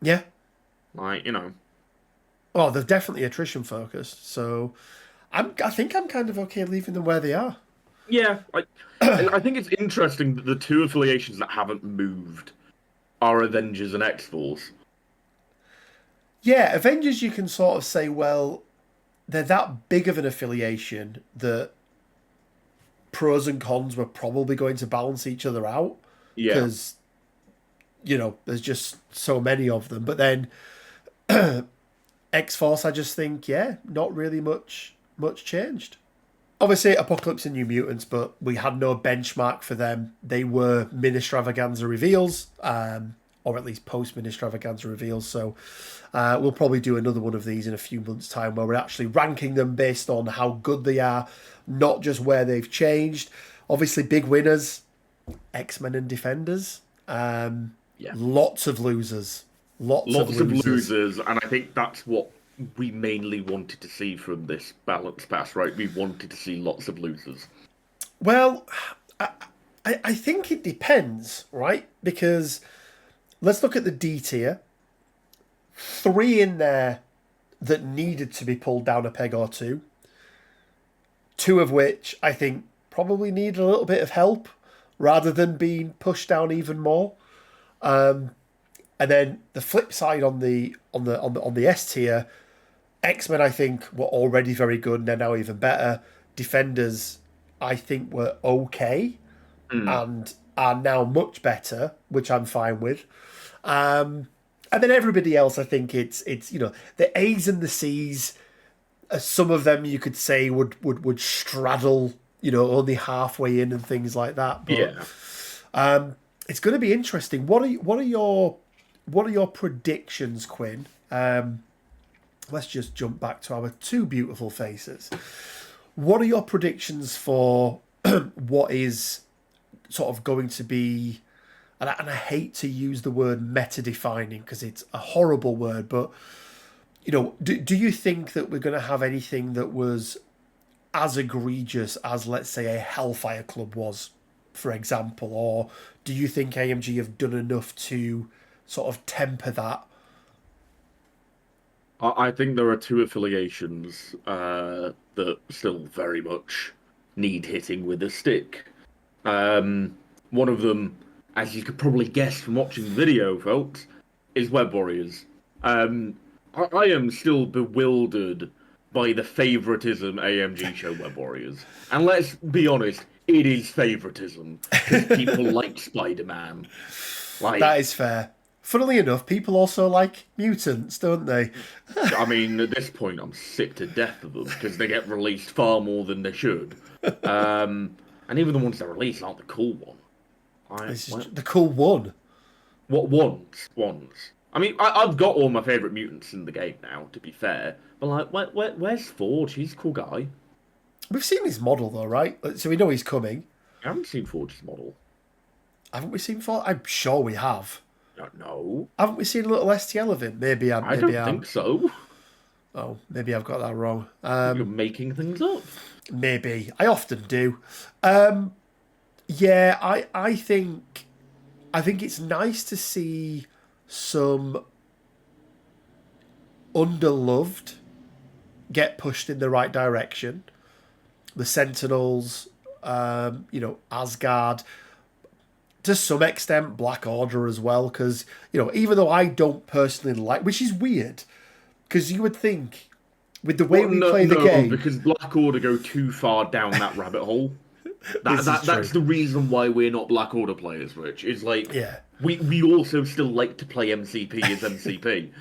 Yeah, Like, you know. well, they're definitely attrition focused, so I think I'm kind of okay leaving them where they are. Yeah, I think it's interesting that the two affiliations that haven't moved are Avengers and X-Force. Yeah, Avengers, you can sort of say, well, they're that big of an affiliation that pros and cons were probably going to balance each other out Yeah. because there's just so many of them. But then X Force, I just think, yeah, not really much changed. Obviously, Apocalypse and New Mutants, but we had no benchmark for them. They were MiniStravaganza reveals, or at least post MiniStravaganza reveals. So we'll probably do another one of these in a few months' time where we're actually ranking them based on how good they are, not just where they've changed. Obviously, big winners, X-Men and Defenders. Yeah. Lots of losers. Lots of Lots of losers. losers, and I think that's what we mainly wanted to see from this balance pass, right? We wanted to see lots of losers. Well, I think it depends, right? Because let's look at the D tier. 3 in there that needed to be pulled down a peg or two. 2 of which I think probably need a little bit of help rather than being pushed down even more. And then the flip side on the S tier, X-Men I think were already very good and they're now even better. Defenders I think were okay Mm. and are now much better, which I'm fine with. And then everybody else, I think it's the A's and the C's. Some of them you could say would straddle only halfway in and things like that. But Yeah. it's going to be interesting. What are your predictions, Quinn? Let's just jump back to our two beautiful faces. What are your predictions for what is sort of going to be, and I hate to use the word meta-defining because it's a horrible word, but do you think that we're going to have anything that was as egregious as, let's say, a Hellfire Club was, for example, or do you think AMG have done enough to sort of temper that? I think there are two affiliations that still very much need hitting with a stick. One of them, as you could probably guess from watching the video, folks, is Web Warriors. I am still bewildered by the favoritism AMG show Web Warriors. And let's be honest, it is favoritism because people like Spider-Man. That is fair. Funnily enough, people also like mutants, don't they? I mean, at this point, I'm sick to death of them because they get released far more than they should. And even the ones that release aren't the cool one. This is the cool one. What ones? Ones. I mean, I've got all my favourite mutants in the game now, to be fair. But like, where's Forge? He's a cool guy. We've seen his model though, right? So we know he's coming. I haven't seen Forge's model. Haven't we seen Forge? I'm sure we have. No. Haven't we seen a little STL of him? Maybe I don't think so. Oh, maybe I've got that wrong. You're making things up. Maybe. I often do. Yeah, I think it's nice to see some underloved get pushed in the right direction. The Sentinels, Asgard, to some extent Black Order as well, because, even though I don't personally like, which is weird, because you would think, with the way we play the game... because Black Order go too far down that rabbit hole. That's the reason why we're not Black Order players, Rich. Is like, yeah. we also still like to play MCP as MCP.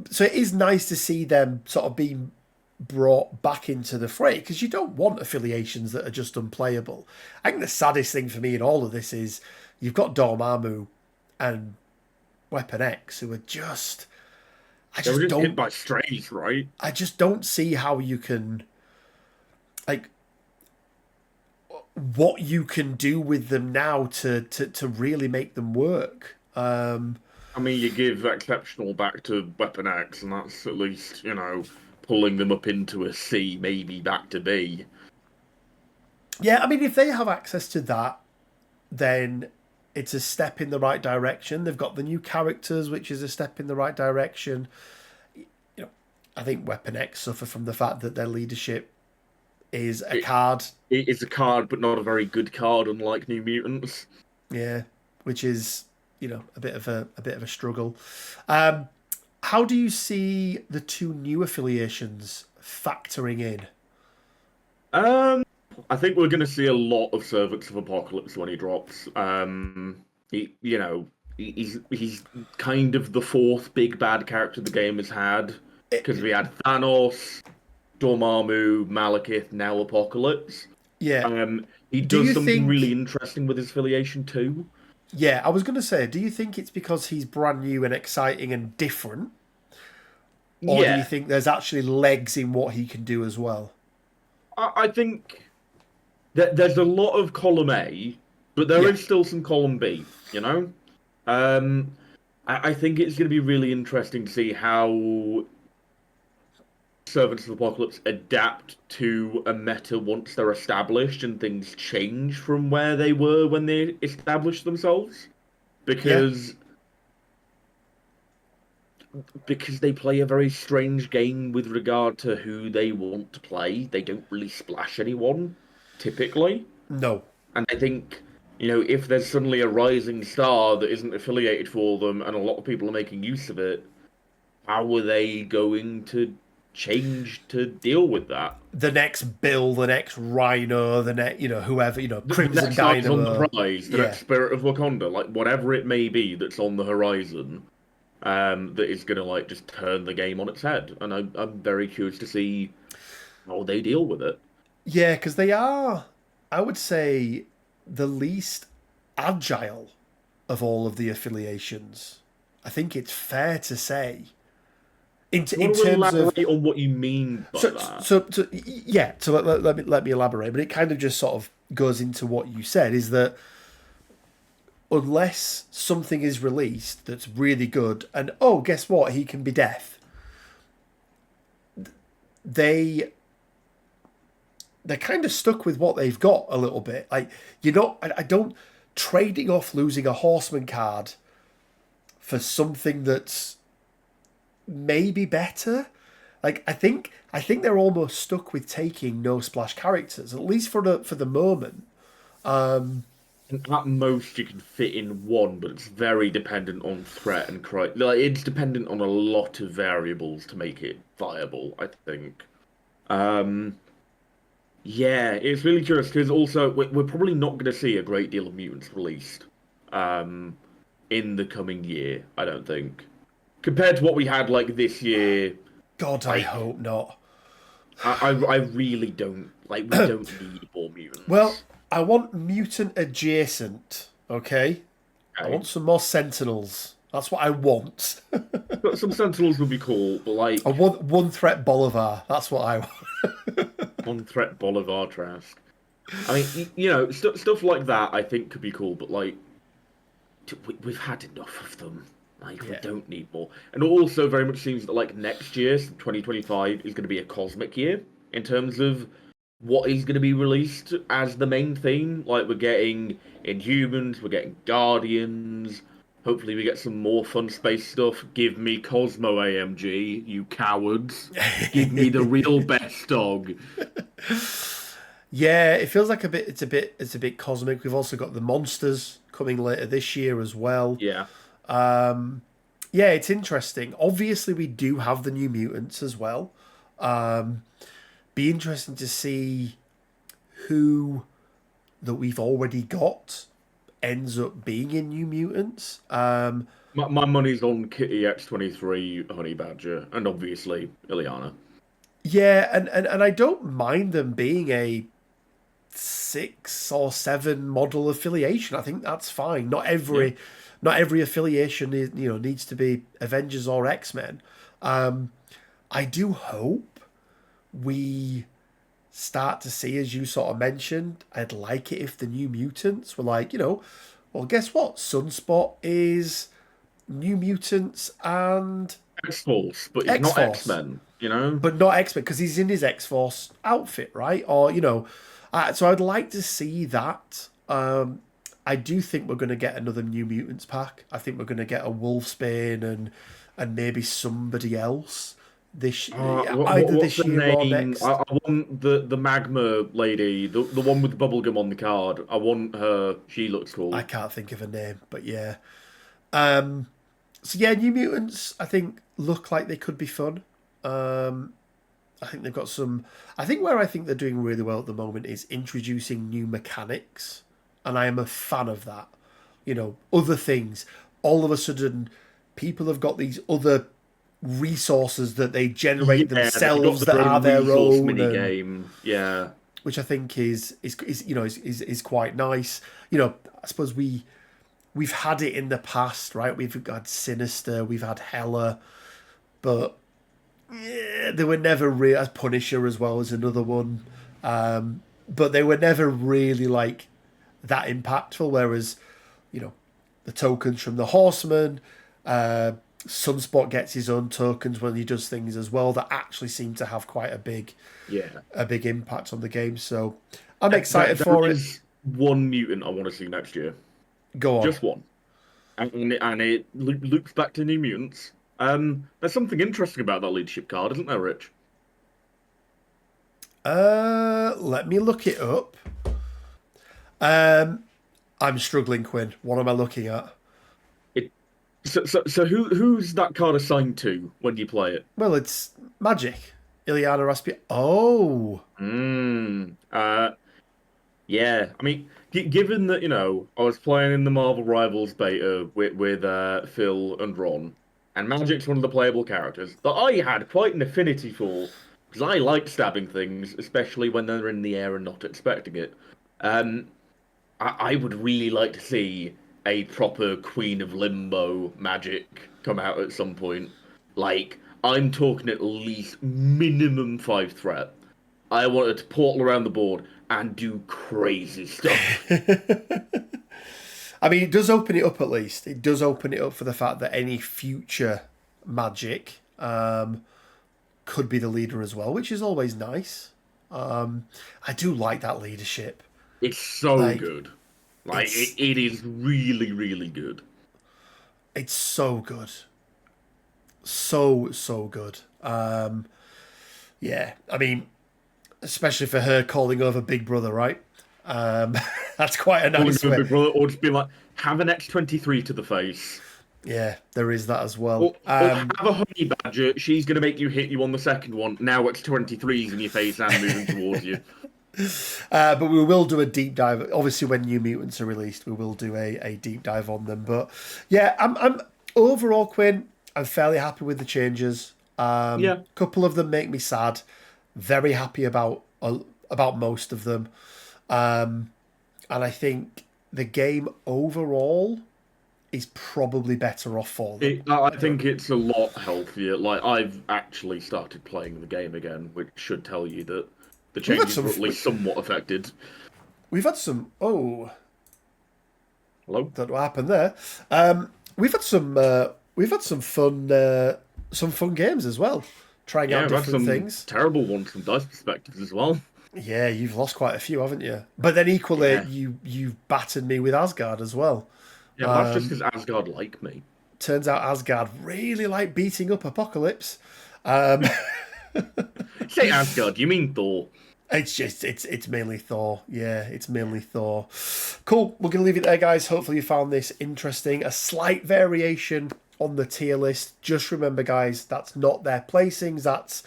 So it is nice to see them sort of being brought back into the fray, because you don't want affiliations that are just unplayable. I think the saddest thing for me in all of this is you've got Dormammu and Weapon X who are just... They were just hit by strays, right? I just don't see how you can... like, what you can do with them now to really make them work. I mean, you give Exceptional back to Weapon X, and that's at least, pulling them up into a C, maybe back to B. Yeah, I mean, if they have access to that, then it's a step in the right direction. They've got the new characters, which is a step in the right direction. I think Weapon X suffer from the fact that their leadership is a card. It is a card, but not a very good card, unlike New Mutants. Yeah, which is a bit of a struggle. How do you see the two new affiliations factoring in? I think we're going to see a lot of Servants of Apocalypse when he drops. He's kind of the fourth big bad character the game has had, because we had Thanos, Dormammu, Malekith, now Apocalypse. Yeah. He does something really interesting with his affiliation too. Yeah, I was going to say, do you think it's because he's brand new and exciting and different? Or do you think there's actually legs in what he can do as well? I think that there's a lot of column A, but there is still some column B, I think it's going to be really interesting to see how Servants of Apocalypse adapt to a meta once they're established and things change from where they were when they established themselves. Because they play a very strange game with regard to who they want to play. They don't really splash anyone, typically. No. And I think, if there's suddenly a rising star that isn't affiliated for them and a lot of people are making use of it, how are they going to change to deal with that? The next Bill, the next Rhino, the next, whoever, Crimson Dynamo. On the prize, the next Spirit of Wakanda, like whatever it may be that's on the horizon, that is going to just turn the game on its head. And I'm very curious to see how they deal with it. Yeah, because they are, I would say, the least agile of all of the affiliations. I think it's fair to say. In terms of on what you mean by that. So let me elaborate. But it kind of just sort of goes into what you said, is that unless something is released that's really good, and guess what, he can be deaf, they're kind of stuck with what they've got a little bit. Like, I don't trading off losing a Horseman card for something that's maybe better. Like, I think they're almost stuck with taking no splash characters, at least for the moment. At most, you can fit in one, but it's very dependent on threat and it's dependent on a lot of variables to make it viable, I think. Yeah, it's really curious because also we're probably not going to see a great deal of mutants released um, in the coming year. I don't think, compared to what we had like this year. God, I Like hope not. I really don't like. We don't need more Well, mutants. I want mutant adjacent, okay? I Okay, want some more Sentinels. That's what I want. but some Sentinels would be cool, but I like want one threat Bolivar. That's what I want. on threat Bolivar Trask. I mean, stuff like that I think could be cool, but like we've had enough of them. Like we Yeah. don't need more. And it also very much seems that like next year, 2025, is going to be a cosmic year in terms of what is going to be released as the main theme. Like we're getting Inhumans, we're getting Guardians. Hopefully we get some more fun space stuff. Give me Cosmo AMG, you cowards. Give me the real best dog. Yeah, it feels like it's a bit cosmic. We've also got the monsters coming later this year as well. Yeah. Yeah, it's interesting. Obviously, we do have the New Mutants as well. Be interesting to see who that we've already got ends up being in New Mutants. My money's on Kitty X23, Honey Badger, and obviously Ileana. Yeah, and I don't mind them being a 6 or 7 model affiliation. I think that's fine. Yeah. Not every affiliation is, needs to be Avengers or X-Men. I do hope we start to see, as you sort of mentioned, I'd like it if the New Mutants were like, well, guess what? Sunspot is New Mutants and X-Force, but he's not X-Force, X-Men, you know? but not X-Men because he's in his X-Force outfit, right? Or, so I'd like to see that. I do think we're going to get another New Mutants pack. I think we're going to get a Wolfsbane and maybe somebody else either What's this the year or name? next. I want the magma lady, the one with the bubblegum on the card. I want her. She looks I cool. can't think of a name, but yeah. So yeah, New Mutants I think look like they could be fun. I think they've got some. I think where I think they're doing really well at the moment is introducing new mechanics, and I am a fan of that. Other things. All of a sudden, people have got these other resources that they generate Yeah, they got themselves that their are own their resource own, mini and game. Yeah, which I think is quite nice. I suppose we've had it in the past, right? We've had Sinister, we've had Hela, but yeah, they were never real. As Punisher as well as another one, but they were never really like that impactful. Whereas, the tokens from the Horseman, Sunspot gets his own tokens when he does things as well that actually seem to have quite yeah. a big impact on the game. So I'm There, excited there for it. is one mutant I want to see next year. Go on. Just one. And it loops back to New Mutants. There's something interesting about that leadership card, isn't there, Rich? Let me look it up. I'm struggling, Quinn. What am I looking at? It so who's that card assigned to when you play it? Well, it's magic. Ileana Raspi. Oh, Uh, yeah. I mean, given that I was playing in the Marvel Rivals beta with Phil and Ron, and Magic's one of the playable characters that I had quite an affinity for because I like stabbing things, especially when they're in the air and not expecting it. Um, I would really like to see a proper Queen of Limbo magic come out at some point. Like, I'm talking at least minimum 5 threat. I want her to portal around the board and do crazy stuff. I mean, it does open it up at least. It does open it up for the fact that any future magic could be the leader as well, which is always nice. I do like that leadership. It's so Like, good. Like, it's it is really, really good. it's so good, so good. Yeah, I mean, especially for her calling over Big Brother, right? Um, that's quite a Calling nice her way. Big Brother, or just being like, have an X-23 to the face. Yeah, there is that as well. Or have a honey badger. She's going to make you hit you on the second one. Now X-23's in your face and moving towards you. But we will do a deep dive. Obviously, when New Mutants are released, we will do a deep dive on them. But yeah, I'm overall, Quinn, I'm fairly happy with the changes. Yeah. Couple of them make me sad. Very happy about most of them. And I think the game overall is probably better off for them. I think it's a lot healthier. Like, I've actually started playing the game again, which should tell you that the changes were at least somewhat affected. We've had some. Oh, hello. Don't know what happened there. We've had some. We've had some fun games as well. Trying out different things. Terrible ones from dice perspectives as well. Yeah, you've lost quite a few, haven't you? But then equally, Yeah. you've battered me with Asgard as well. Yeah, that's just because Asgard like me. Turns out Asgard really like beating up Apocalypse. Say Asgard, you mean Thor? It's mainly Thor. Yeah, it's mainly Thor. Cool. We're gonna leave it there, guys. Hopefully you found this interesting. A slight variation on the tier list. Just remember, guys, that's not their placings. That's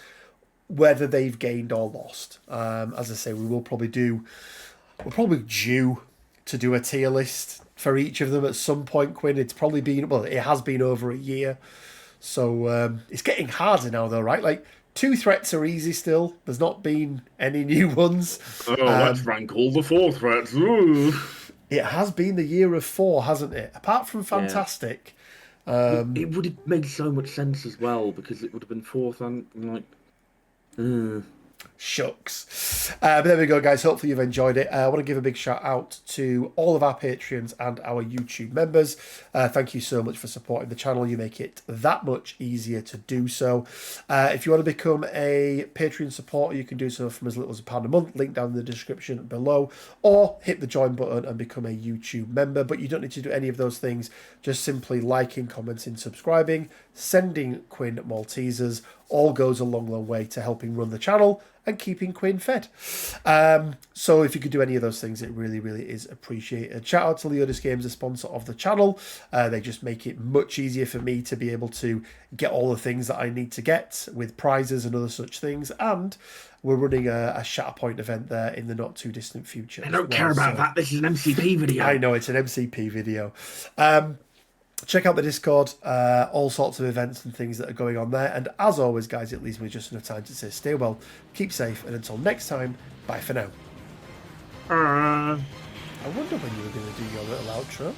whether they've gained or lost. As I say, we're probably due to do a tier list for each of them at some point, Quinn. It's probably been, well, it has been over a year. So it's getting harder now, though, right? Like, 2 threats are easy still. There's not been any new ones. Oh, let's rank all the 4 threats. Ooh. It has been the year of 4, hasn't it? Apart from Fantastic. Yeah. It would have made so much sense as well, because it would have been 4th and, like... Shucks. But there we go, guys. Hopefully you've enjoyed it. I want to give a big shout out to all of our Patreons and our YouTube members. Thank you so much for supporting the channel. You make it that much easier to do so. If you want to become a Patreon supporter, you can do so from as little as £1 a month. Link down in the description below. Or hit the join button and become a YouTube member. But you don't need to do any of those things. Just simply liking, commenting, subscribing, sending Quinn Maltesers. All goes a long, long way to helping run the channel and keeping Quinn fed. So if you could do any of those things, it really, really is appreciated. Shout out to Leodis Games, the sponsor of the channel. They just make it much easier for me to be able to get all the things that I need to get with prizes and other such things. And we're running a Shatterpoint event there in the not too distant future. I don't care about that. This is an MCP video. I know, it's an MCP video. Check out the Discord, all sorts of events and things that are going on there. And as always, guys, it leaves me just enough time to say stay well, keep safe, and until next time, bye for now. I wonder when you were going to do your little outro.